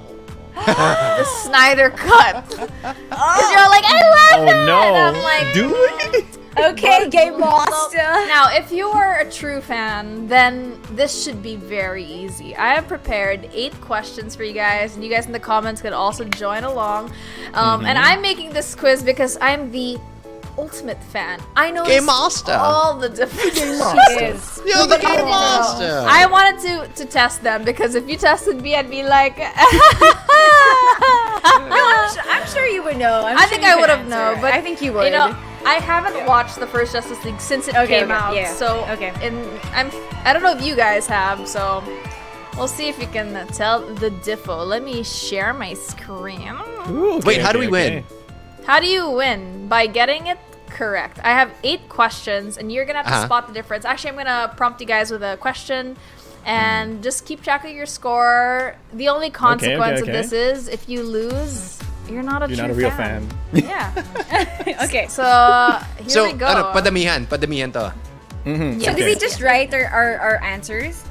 the Snyder Cut? Because you're like, I love that. no. And I'm like, Do we? Okay, Game Master. now, if you are a true fan, then this should be very easy. I have prepared 8 questions for you guys, and you guys in the comments can also join along. And I'm making this quiz because I'm the ultimate fan. I know Game Master. all the different She is. You're the Game Master. I wanted to test them because if you tested me, I'd be like, I'm sure you would know. I think I would have known, but I think you would. I haven't watched the first Justice League since it came out. Yeah. So I don't know if you guys have, so we'll see if you can tell the diffo. Let me share my screen. Ooh, Wait, how do we win? How do you win? By getting it correct. I have 8 questions, and you're gonna have to spot the difference. Actually, I'm gonna prompt you guys with a question, and just keep track of your score. The only consequence of this is if you lose, you're not a real fan. Yeah. Okay. So here So, we go. padamihan to. So did we just write our answers?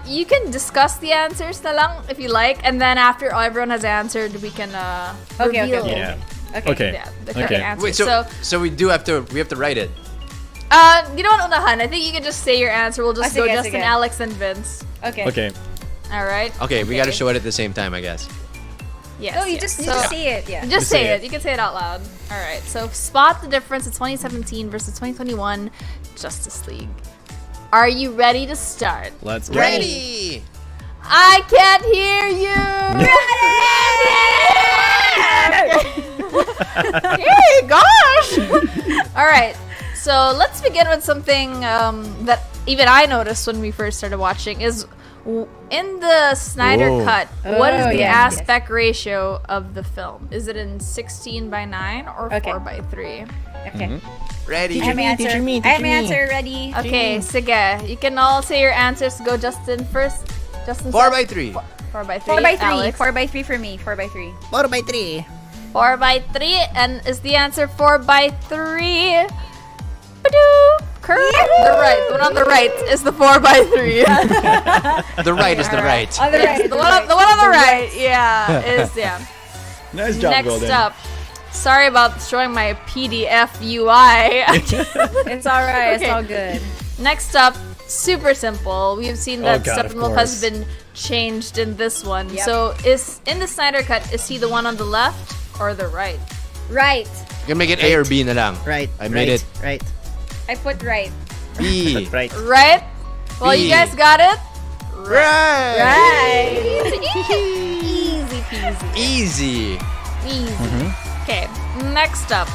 You can discuss the answers na lang if you like, and then after everyone has answered, we can reveal Yeah. Okay. the correct answer. Wait, so we have to write it. You know what, Unahan? I think you can just say your answer. We'll just go sige, Justin, sige. Alex, and Vince. Okay. Okay. All right. Okay, we got to show it at the same time, I guess. Yes. Oh, you yes. just So- say it. Yeah. Just Just say say it. it. You can say it out loud. All right. So spot the difference of 2017 versus 2021 Justice League. Are you ready to start? Let's go. Ready! I can't hear you. Hey, gosh. All right. So let's begin with something that even I noticed when we first started watching is in the Snyder Whoa. Cut, what is Oh, the yes, aspect ratio of the film? Is it in 16:9 or Okay. 4:3? Okay. Ready? I have my answer. I have my answer ready. Okay, sige. You can all say your answers. Go Justin first. Justin 4x3. 4x3. 4x3. Alex. 4x3 for me. 4x3. 4x3. And is the answer 4x3? Badoo! Correct. The right. The one on the right is the 4x3. The right is the right. On the right. the one on the right, yeah, is yeah. Nice job, Next Golden. up, Sorry about showing my PDF UI. It's all right. Okay. It's all good. Next up, super simple. We've seen that God, of Steppenwolf has course. been changed in this one. Yep. So is in the Snyder Cut, is he the one on the left or the right? Right. You can make it A or B na lang. Right. I made it Right. I put right. B. Right. Right? Well, B. you guys got it? Right. Right. Easy peasy. Easy. Easy. Okay, next up.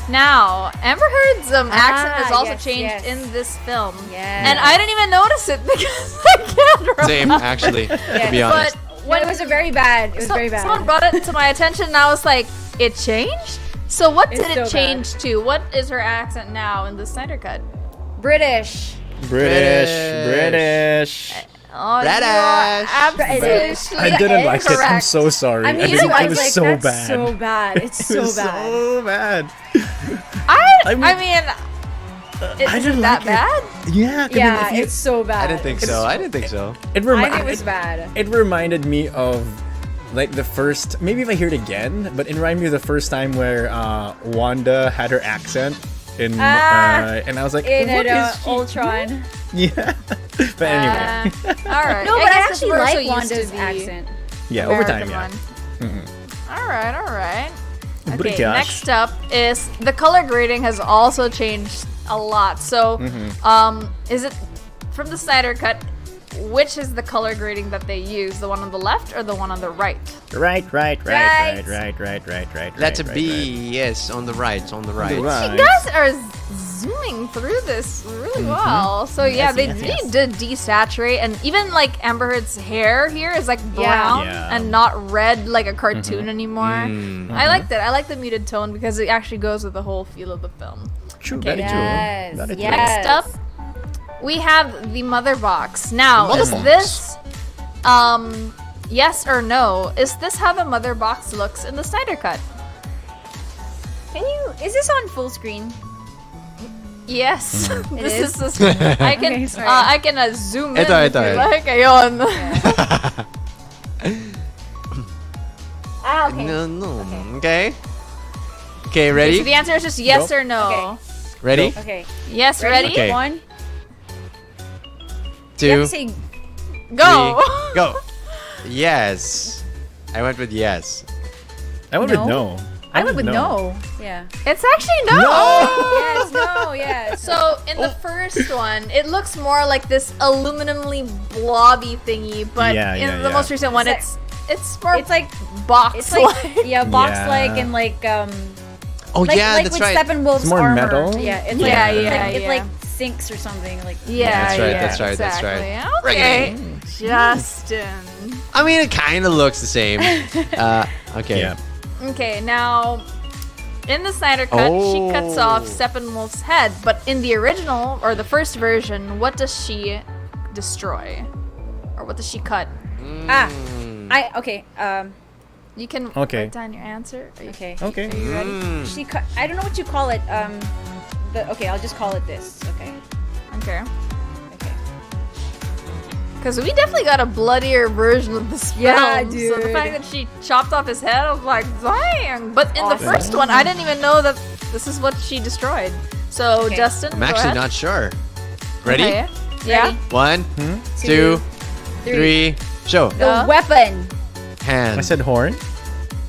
Now, Amber Heard's accent has also yes, changed yes. in this film. Yes. And I didn't even notice it because I can't remember. Same, actually, to be honest. But When it was very bad. It was very bad. someone brought it to my attention and I was like, it changed? So what It's did it so change to? What is her accent now in the Snyder Cut? British. British. Oh, British. absolutely I didn't like it. I'm correct. so sorry. I mean, think I it was was like, so that's bad. so bad. It's so It was bad. So bad. I mean- mean, I is didn't it that like bad? it. Yeah. Yeah, it's so bad. I didn't think so. I didn't think so. It I think it was bad. It reminded me of like the first, maybe if I hear it again, but it reminded me of the first time where Wanda had her accent in, and I was like, In what is she? Ultron. Yeah. But anyway, All right. No, but I guess 'cause actually we're so like used to Wanda's the accent. yeah, over American time, yeah. one. All right, all right. Okay, British. next up is the color grading has also changed a lot. So, is it from the Snyder Cut? Which is the color grading that they use? The one on the left or the one on the right? Right. Right. Right, That's a right, B. Yes, on the right. On the right. right. You guys are zooming through this really well. So yeah, they really did desaturate, and even like Amber Heard's hair here is like brown Yeah. and not red like a cartoon anymore. I liked it. I like the muted tone because it actually goes with the whole feel of the film. True, Okay. very Yes. true. Very true. Yes. Next up, we have the mother box. Now, Mother is box. this, yes or no? Is this how the mother box looks in the Snyder Cut? Can you? Is this on full screen? Yes. This is? is. I can. Okay, sorry. I can zoom in. Ito, if ito, you ito. like. Ayun. Okay. No. Okay. Okay, So ready? the answer is just yes Go. or no. Ready? Okay. Yes, ready? Okay. 1. You have Two. to say Go. Three, go. Yes. I went with yes. I went with no. I went with no. Yeah. It's actually no. Yes. No. Yes. So in the first one, it looks more like this aluminumly blobby thingy, but Yeah, in yeah, the yeah. most recent one, It's it's more It's like box. it's like yeah, box like Yeah. and like Oh like yeah, like that's with right. Steppenwolf's It's more armor. metal? Yeah. It's Yeah, like, yeah, It yeah. like sinks or something. Like Yeah, That's right, yeah, that's right, that's right. exactly. Okay, Justin. I mean, it kind of looks the same. Okay. Yeah. Okay, now in the Snyder Cut, she cuts off Oh. Steppenwolf's head, but in the original or the first version, what does she destroy, or what does she cut? okay. You can Okay. write down your answer. Are you, Okay. Okay. are you ready? She cut. I don't know what you call it. Okay, I'll just call it this. Okay. Okay. Okay. Because we definitely got a bloodier version of this film. Yeah, So the dude. fact that she chopped off his head, I was like, dang. But in the Awesome. first one, I didn't even know that this is what she destroyed. So, Okay. Justin, I'm go actually ahead. not sure. Ready? Okay. Yeah. One, Two, two, three. Show. The weapon. Hand. I said horn.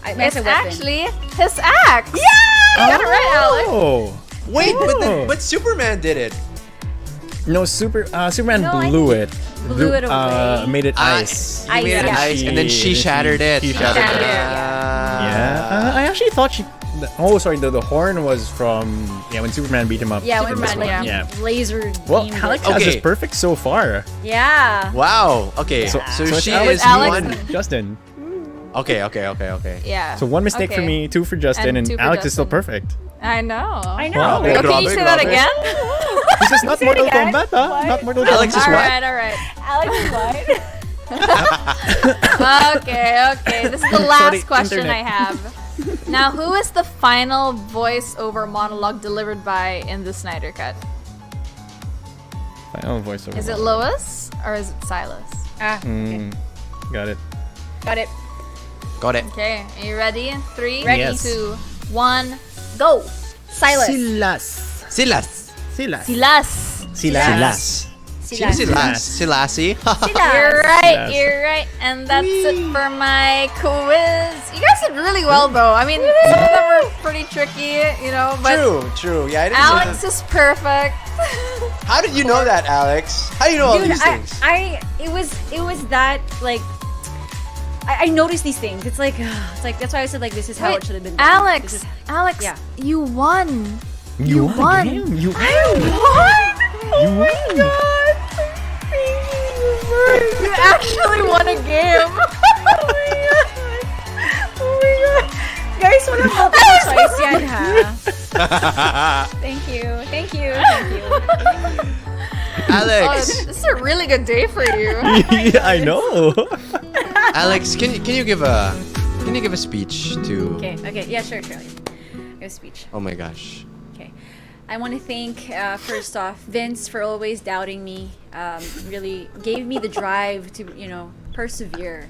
I It's said weapon. actually his axe. Yeah! Got it right, Alex. Oh. Wait, Oh. but Superman did it. No, Superman No, I blew think it. blew it away. Made it ice. He made it yeah. ice, and then she shattered it. She shattered it, Yeah. I actually thought she. Oh, sorry. The horn was from when Superman beat him up. Yeah, when in this Superman one. yeah. laser Well, beamed Alex it. has Okay. this perfect so far. Yeah. Wow. Okay. So it's she Alex, is Alex- one. Justin. Okay. Yeah. So one mistake for Okay. me, two for Justin, And and two for Alex is still Justin. perfect. I know. I know. Wow. Oh, can you Grabe, say that grabe. again? This is not Mortal again. Kombat, huh? Not Mortal Kombat. Alex is all what? right, all right. Alex is what? Okay. This is the last Sorry, question internet. I have. Now, who is the final voice-over monologue delivered by in the Snyder Cut? Final voiceover. Is it Lois or is it Silas? Got it. Got it. Got it. Okay, are you ready? 3, Ready. Yes. 2, 1, go. Silas. Silas. Silas. Sino Silasi? You're right, Silas. you're right. And that's it for my quiz. You guys did really well, though. I mean, some of them were pretty tricky, you know, but True. Yeah, I didn't Alex is perfect. How did you know that, Alex? How do you know all these things? It was that like I noticed these things. It's like that's why I said like this is how it should have been done. Alex, yeah. you won. You won. Damn, you I won. Oh my won. god. You actually won a game. Oh my god. Guys, wala multiple choice yan ha. Thank you. Alex, This is a really good day for you. Yeah, I know. Alex, can you give a speech to? Okay. Yeah, sure. Give a speech. Oh my gosh. Okay. I want to thank, first off, Vince for always doubting me. Really gave me the drive to, persevere.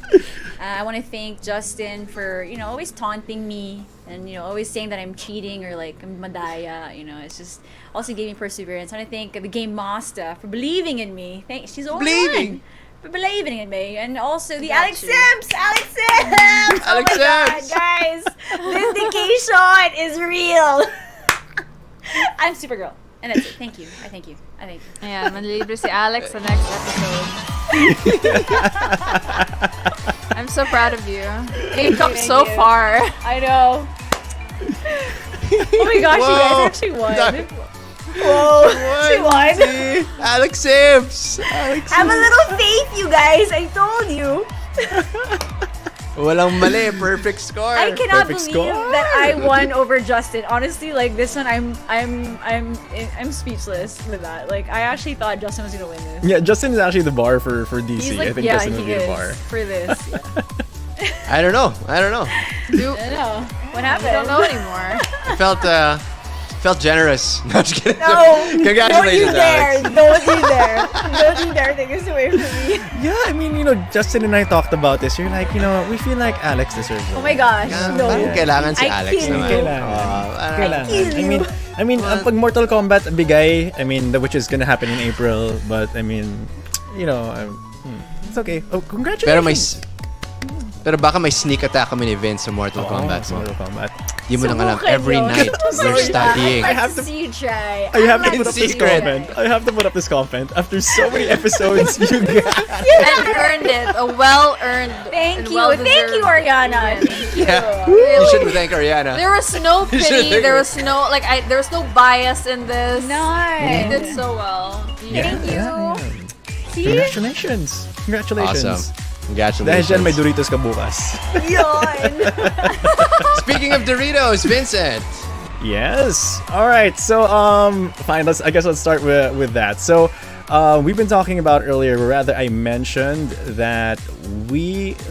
I want to thank Justin for, always taunting me and, always saying that I'm cheating or like I'm madaya. It's just also gave me perseverance. I want to thank the game master for believing in me. She's the only one for believing in me. And also the Alex Sims! Alex Sims! Oh my god, guys! Vindication is real! I'm Supergirl. And that's it. Thank you. I thank you. Ayan, manlilibre si Alex sa next episode. I'm so proud of you. You've come so far. I know. Oh my gosh, you guys actually won. Whoa, she won. Alex Sims. Have a little faith, you guys. I told you. Walang mali, perfect score. I cannot Perfect believe score. that I won over Justin. Honestly, like this one, I'm speechless with that. Like I actually thought Justin was gonna win this. Yeah, Justin is actually the bar for DC. He's like, I think yeah, Justin will he be the is bar. for this. Yeah. I don't know. I don't know. What happened? I don't know anymore. I felt generous. No, just kidding. No, Congratulations, Alex. Don't you dare. Don't you dare take this away from me. Yeah, I mean, Justin and I talked about this. You're like, we feel like Alex deserves it. Oh my gosh, no. Parang kailangan si I Alex kill naman. you. Kailangan. I mean, ang pag Mortal Kombat bigay, which is gonna happen in April, but I mean, it's okay. Oh, congratulations. Pero baka may sneak attack kami ni Vince sa Mortal Kombat. Mortal Kombat. Di mo nang alam. Every night, we're studying. I have to- See you try. I have to In put up this secret. comment. I have to put up this comment. After so many episodes, you got And earned it. A well-earned Thank and you. Thank you, Ariana. Thank you. Yeah. You should thank Ariana. There was no You should pity. think There of was no there was no bias in this. You Nice. did so well. Thank you. See? Congratulations. Congratulations. Awesome. Dahil Congratulations. dyan, may Doritos ka bukas. Yun. Speaking of Doritos, Vincent. Yes. All right. So, fine. Let's start with that. So, we've been talking about earlier, or rather, I mentioned that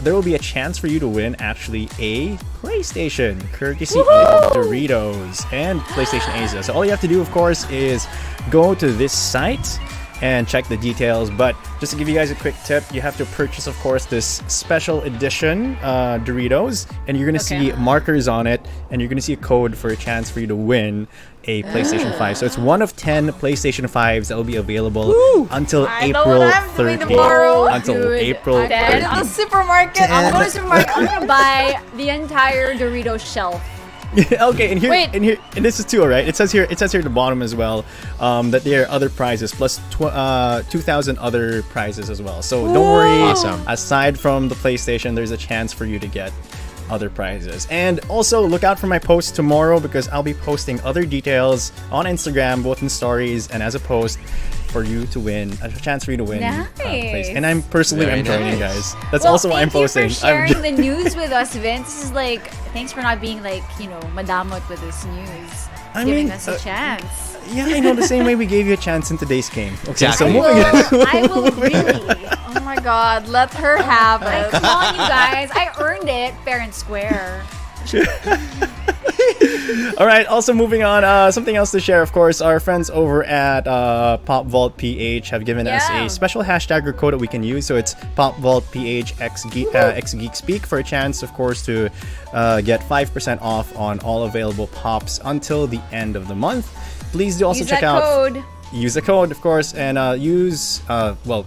there will be a chance for you to win actually a PlayStation, courtesy of Doritos and PlayStation Asia. So all you have to do, of course, is go to this site and check the details. But just to give you guys a quick tip, you have to purchase, of course, this special edition Doritos, and you're gonna see markers on it, and you're gonna see a code for a chance for you to win a PlayStation 5. So it's one of 10 PlayStation 5s that will be available until April 30th. Until April Then 30th. At the supermarket. I'm going to the supermarket. I'm gonna buy the entire Doritos shelf. Okay, and here, Wait. and this is two, right? It says here at the bottom as well, that there are other prizes plus 2,000 other prizes as well. So don't worry. Awesome. Aside from the PlayStation, there's a chance for you to get other prizes. And also look out for my post tomorrow, because I'll be posting other details on Instagram, both in stories and as a post, for you to win, a chance for you to win. Nice. And I'm personally Very joining, nice. guys. That's also why I'm posting. Thank you for sharing the news with us, Vince. This is like, thanks for not being like, madamot with this news. I Giving mean, us a chance. Yeah, I know, the same way we gave you a chance in today's game. Okay, so Exactly. moving on. I will really. Oh my god, let her have it. Come on, you guys. I earned it fair and square. All right. Also, moving on. Something else to share, of course. Our friends over at Pop Vault PH have given us a special hashtag or code that we can use. So it's Pop Vault PH X Geek Speak for a chance, of course, to get 5% off on all available pops until the end of the month. Please do also check out. Code. Use the code, of course, and use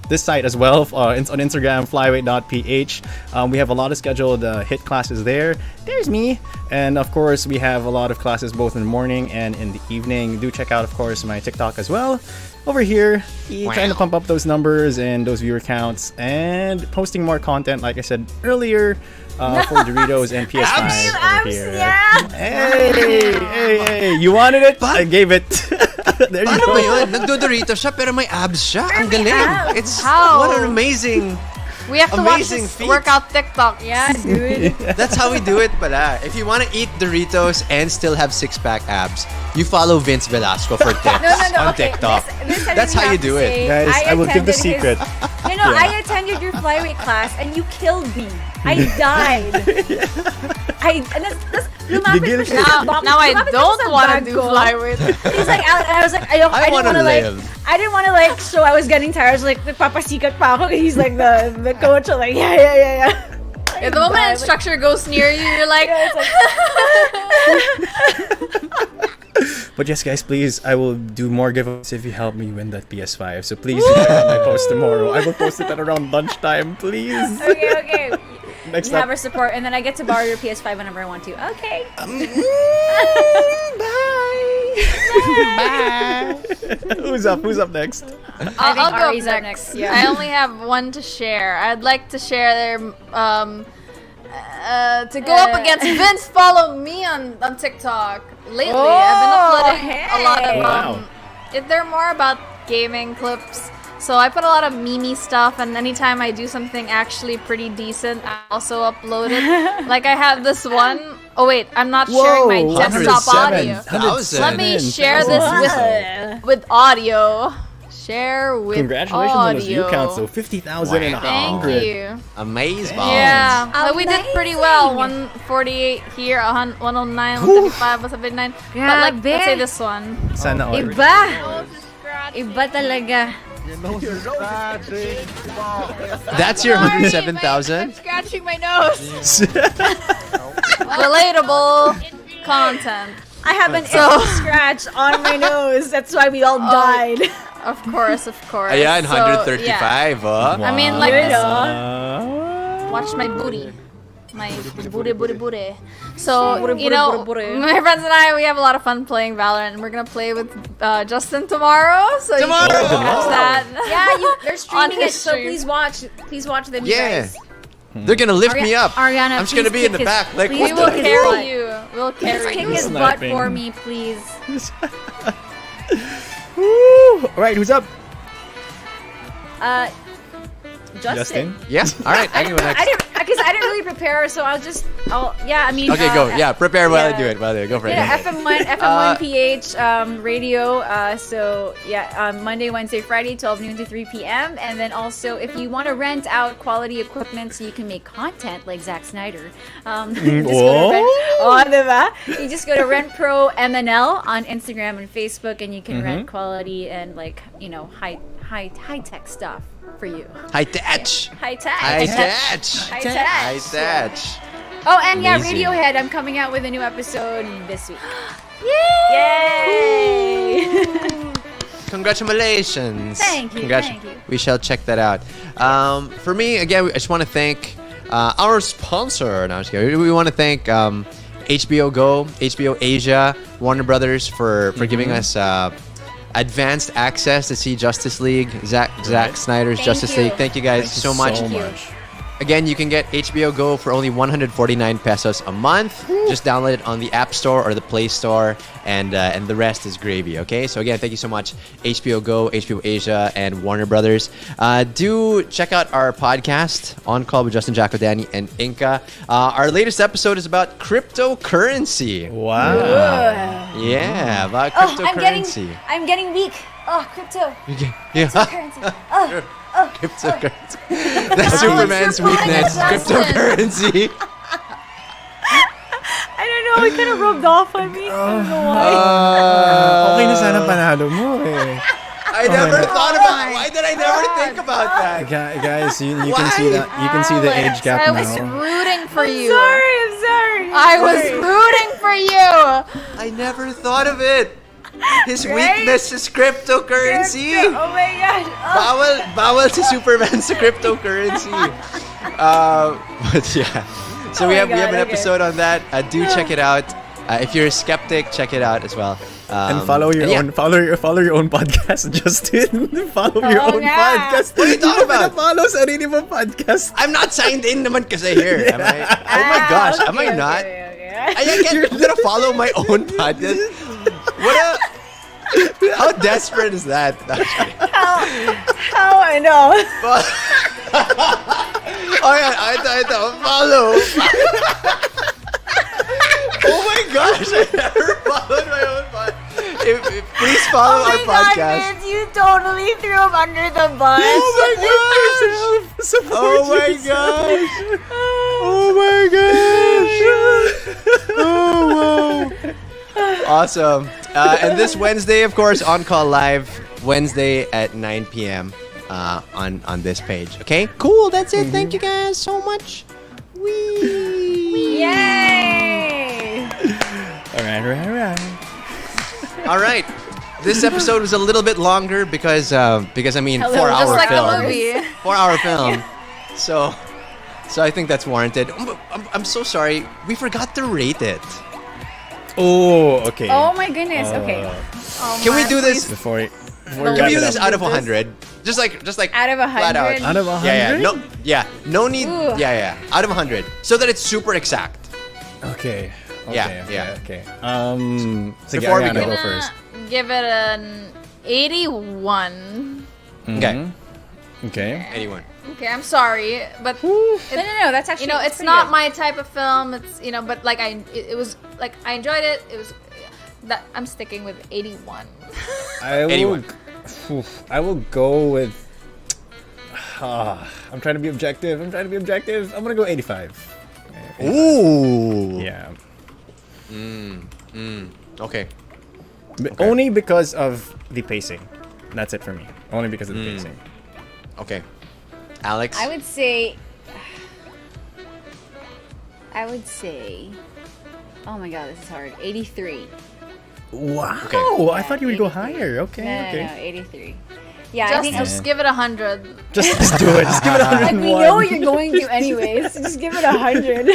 this site as well on Instagram, flyweight.ph. We have a lot of scheduled hit classes there. There's me, and of course we have a lot of classes both in the morning and in the evening. Do check out, of course, my TikTok as well. Over here, trying to pump up those numbers and those viewer counts and posting more content, like I said earlier, for Doritos and PS5 over here. Yeah. Hey, you wanted it? I gave it. There you Ano go. ba yun? Nagdodorito siya pero may abs siya. Ang galing. abs. It's How? what an amazing. We have to watch Amazing this feat. workout TikTok. Yeah, dude. That's how we do it pala. If you want to eat Doritos and still have six-pack abs, you follow Vince Velasco for tips on okay. TikTok. This I That's didn't how you have to do say. it. Guys, I will give the attended secret. No, I attended your flyweight class and you killed me. I died. That's lumapit Bigil pa siya. Now I Lumapit pa siya don't sa want to bag do ko. flyweight. He's like, and I was like, I didn't wanna want to like, live. I didn't want to like show I was getting tired. I was like, nagpapasikat pa ako. He's like the coach. I'm like, yeah. Yeah, the moment an instructor goes near you, you're like, But yes, guys, please, I will do more giveaways if you help me win that PS5. So please check out my post tomorrow. I will post it at around lunchtime, please. Okay. Next You have up. our support, and then I get to borrow your PS5 whenever I want to. Okay. Bye. Who's up next? I'll go Ari's up next. next, yeah. I only have one to share. I'd like to share their to go up against Vince. Follow me on TikTok. Lately, I've been uploading a lot of Wow. they're more about gaming clips. So I put a lot of meme stuff, and anytime I do something actually pretty decent, I also upload it. Like I have this one. Oh wait, I'm not sharing my desktop audio. 107,000. Let me share this with audio. Share with Congratulations audio. on those view counts, though. 50,000 and Thank 100. you. Amazing. Yeah, we did pretty well. 148 here, 109, 135, 179. But like, let's say this one. Sana all. Iba talaga. That's your 107,000? Scratching my nose. Relatable content. I have an itchy scratch on my nose. That's why we all died. Of course. Ayan, So, 135, yeah. oh. I mean, like this. Wow. Watch my booty. My booty. So, you know, booty. my friends and I, we have a lot of fun playing Valorant. And we're going to play with Justin tomorrow. So Tomorrow! you can catch that. Yeah, they're streaming his it, so stream. please watch them, you Yeah. guys. They're gonna lift me up. Ariana, I'm just gonna be please in the kick back. Like, please We what will the? carry you. We'll Please carry kick you. his butt Sniping. for me, please. Woo! All right, who's up? Justin. Yeah. All right. I can go next. I didn't really prepare, so I mean. Okay, go. Yeah, prepare while I do it. Go for it. Yeah, Go for it. FM1 PH radio. So yeah, Monday, Wednesday, Friday, 12 noon to 3 p.m. And then also, if you want to rent out quality equipment so you can make content like Zack Snyder, you just go to Rent Pro MNL on Instagram and Facebook, and you can rent quality and high tech stuff for you. High touch. High tech. High touch. High tech. High touch. Oh, and yeah, Amazing. Radiohead. I'm coming out with a new episode this week. Yay! Congratulations. Thank you, thank you. We shall check that out. For me, again, I just want to thank our sponsor. No, I'm just kidding. We want to thank HBO Go, HBO Asia, Warner Brothers for giving us advanced access to see Justice League, Zack Snyder's Thank Justice you. League. Thank you guys so much. Again, you can get HBO Go for only 149 pesos a month. Just download it on the App Store or the Play Store, and the rest is gravy, okay? So again, thank you so much, HBO Go, HBO Asia, and Warner Brothers. Do check out our podcast, On Call with Justin, Jacko, Danny, and Inka. Our latest episode is about cryptocurrency. Wow. Yeah, about Oh, cryptocurrency. I'm getting weak. Oh, crypto. Yeah. Currency. Cryptocurrency. That's Superman's weakness. Justin. Cryptocurrency. I don't know it kind of rubbed off on me. I don't know why. Okay na sana panalo mo eh. I never thought about it. Why did I never think about that? Guys, you can see that. You can see the age gap I now. was rooting for you. I'm sorry. I was rooting for you. I never thought of it. His weakness is cryptocurrency. Oh my gosh. Oh. Bawal si Superman sa cryptocurrency. But yeah. So we have an episode on that. Do check it out. If you're a skeptic, check it out as well. And follow your own podcast, Justin. Follow your own podcast. What are you talking about? Follow sarili mo podcast. I'm not signed in naman kasi here. Am I? Oh my gosh, am I not? I'm gonna follow my own podcast. How desperate is that? How I know. Oh yeah, ito, follow. Oh my gosh, I never followed my own podcast. Please follow our podcast. God, you totally threw him under the bus. Oh my gosh! Oh my gosh! Oh my gosh! Oh wow! Awesome. And this Wednesday, of course, On Call Live, Wednesday at 9 p.m. On this page. Okay, cool. That's it. Thank you guys so much. Whee! Yay! All right. This episode was a little bit longer because I mean, 4-hour Just like film. the movie. 4-hour film. So I think that's warranted. I'm so sorry. We forgot to rate it. Oh, okay. Oh my goodness. Okay. Can we do this? Before Can we do this out of 100? Just like Out of 100. flat out. Out of 100? No need. Ooh. Out of 100, so that it's super exact. Okay. Yeah. Okay. Before we Ariana, go. go first. Give it an 81. Okay. Okay. Anyone? Okay, I'm sorry, but No. That's actually. it's pretty not good. my type of film. It's but like it was like I enjoyed it. It was that I'm sticking with 81. I will go with. I'm trying to be objective. I'm gonna go 85. Ooh. Yeah. Okay. Only because of the pacing. That's it for me. Only because of the pacing. Okay. Alex. I would say. Oh my god, this is hard. 83. Wow. Okay. I thought you would go higher. Okay. No, 83. Yeah, I think. Just give it 100. Just do it. Just give it 101. Like, we know you're going to anyways. So just give it 100.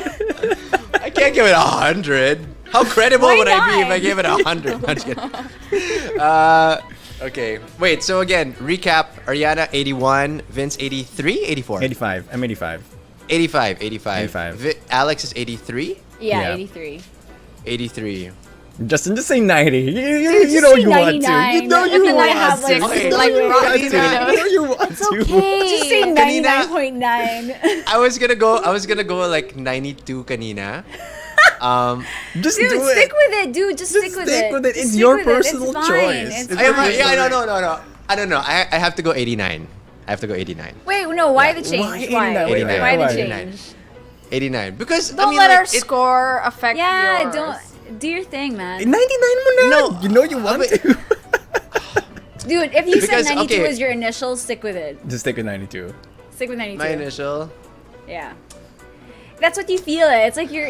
I can't give it 100. How credible Why would I be if not? I gave it 100? I'm just kidding. Okay. Wait. So again, recap. Ariana 81, Vince 83, 84. 85. I'm 85. 85. Alex is 83. Yeah, Yeah. 83. 83. Justin, just say 90. You just know say you want to. 99. You know If you you want have, like, to. Okay. You know like you rock want to. tomatoes. You know you want to. Just say Kanina- 99.9. I was gonna go like 92 kanina. Just Dude, do stick it. with it, dude. Just stick with it. with it. Just It's stick your with it. personal It's fine. choice. It's It's fine. No. I don't know. I have to go 89. I have to go 89. Wait, no. Why the change? Why Why? 89? Wait, Why the why? change? 89. Because Don't I mean, let like, our score affect Yeah, yours. don't do your thing, man. 99 mo na. No. You know you want But- to. Dude, if you Because, said 92 okay. was your initial, stick with it. Just stick with 92. Stick with 92. my initial. Yeah. That's what you feel it. It's like your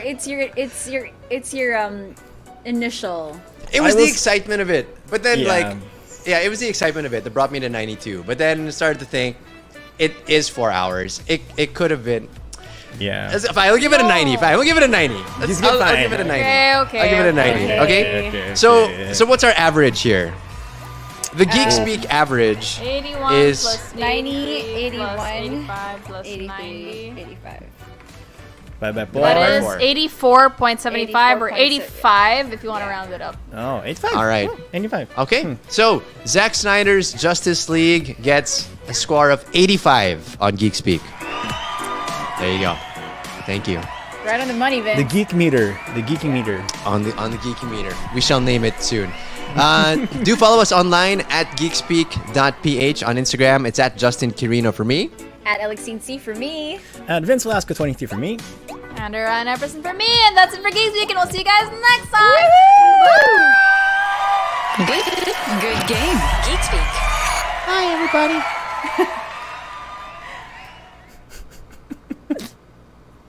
initial. It was I the was- excitement of it. But then Yeah. it was the excitement of it that brought me to 92. But then started to think, it is 4 hours. It could have been. Yeah. Fine, I'll give it a 90. Fine, we'll give it a 90. Just I'll fine. give it a 90. Okay. I'll give it a 90. Okay. Okay. So what's our average here? The Geek Speak average 81 is plus 90, 81 plus 81, 85 plus 83, 90. 85. Bye-bye. That Four. is 84.75 or 84.6. 85 if you want to round it up. Oh, 85. All right. 85. Okay. So Zack Snyder's Justice League gets a score of 85 on Geek Speak. There you go. Thank you. Right on the money, Vince. The geek meter. The geeky meter. On the Geeky Meter. We shall name it soon. Do follow us online at geekspeak.ph on Instagram. It's at Justin Quirino for me. At Alexine C for me. At Vince Velasco 23 for me. And around 9% for me, and that's it for Geeks Week, and we'll see you guys next time. Good game. Geek Speak. Hi, everybody.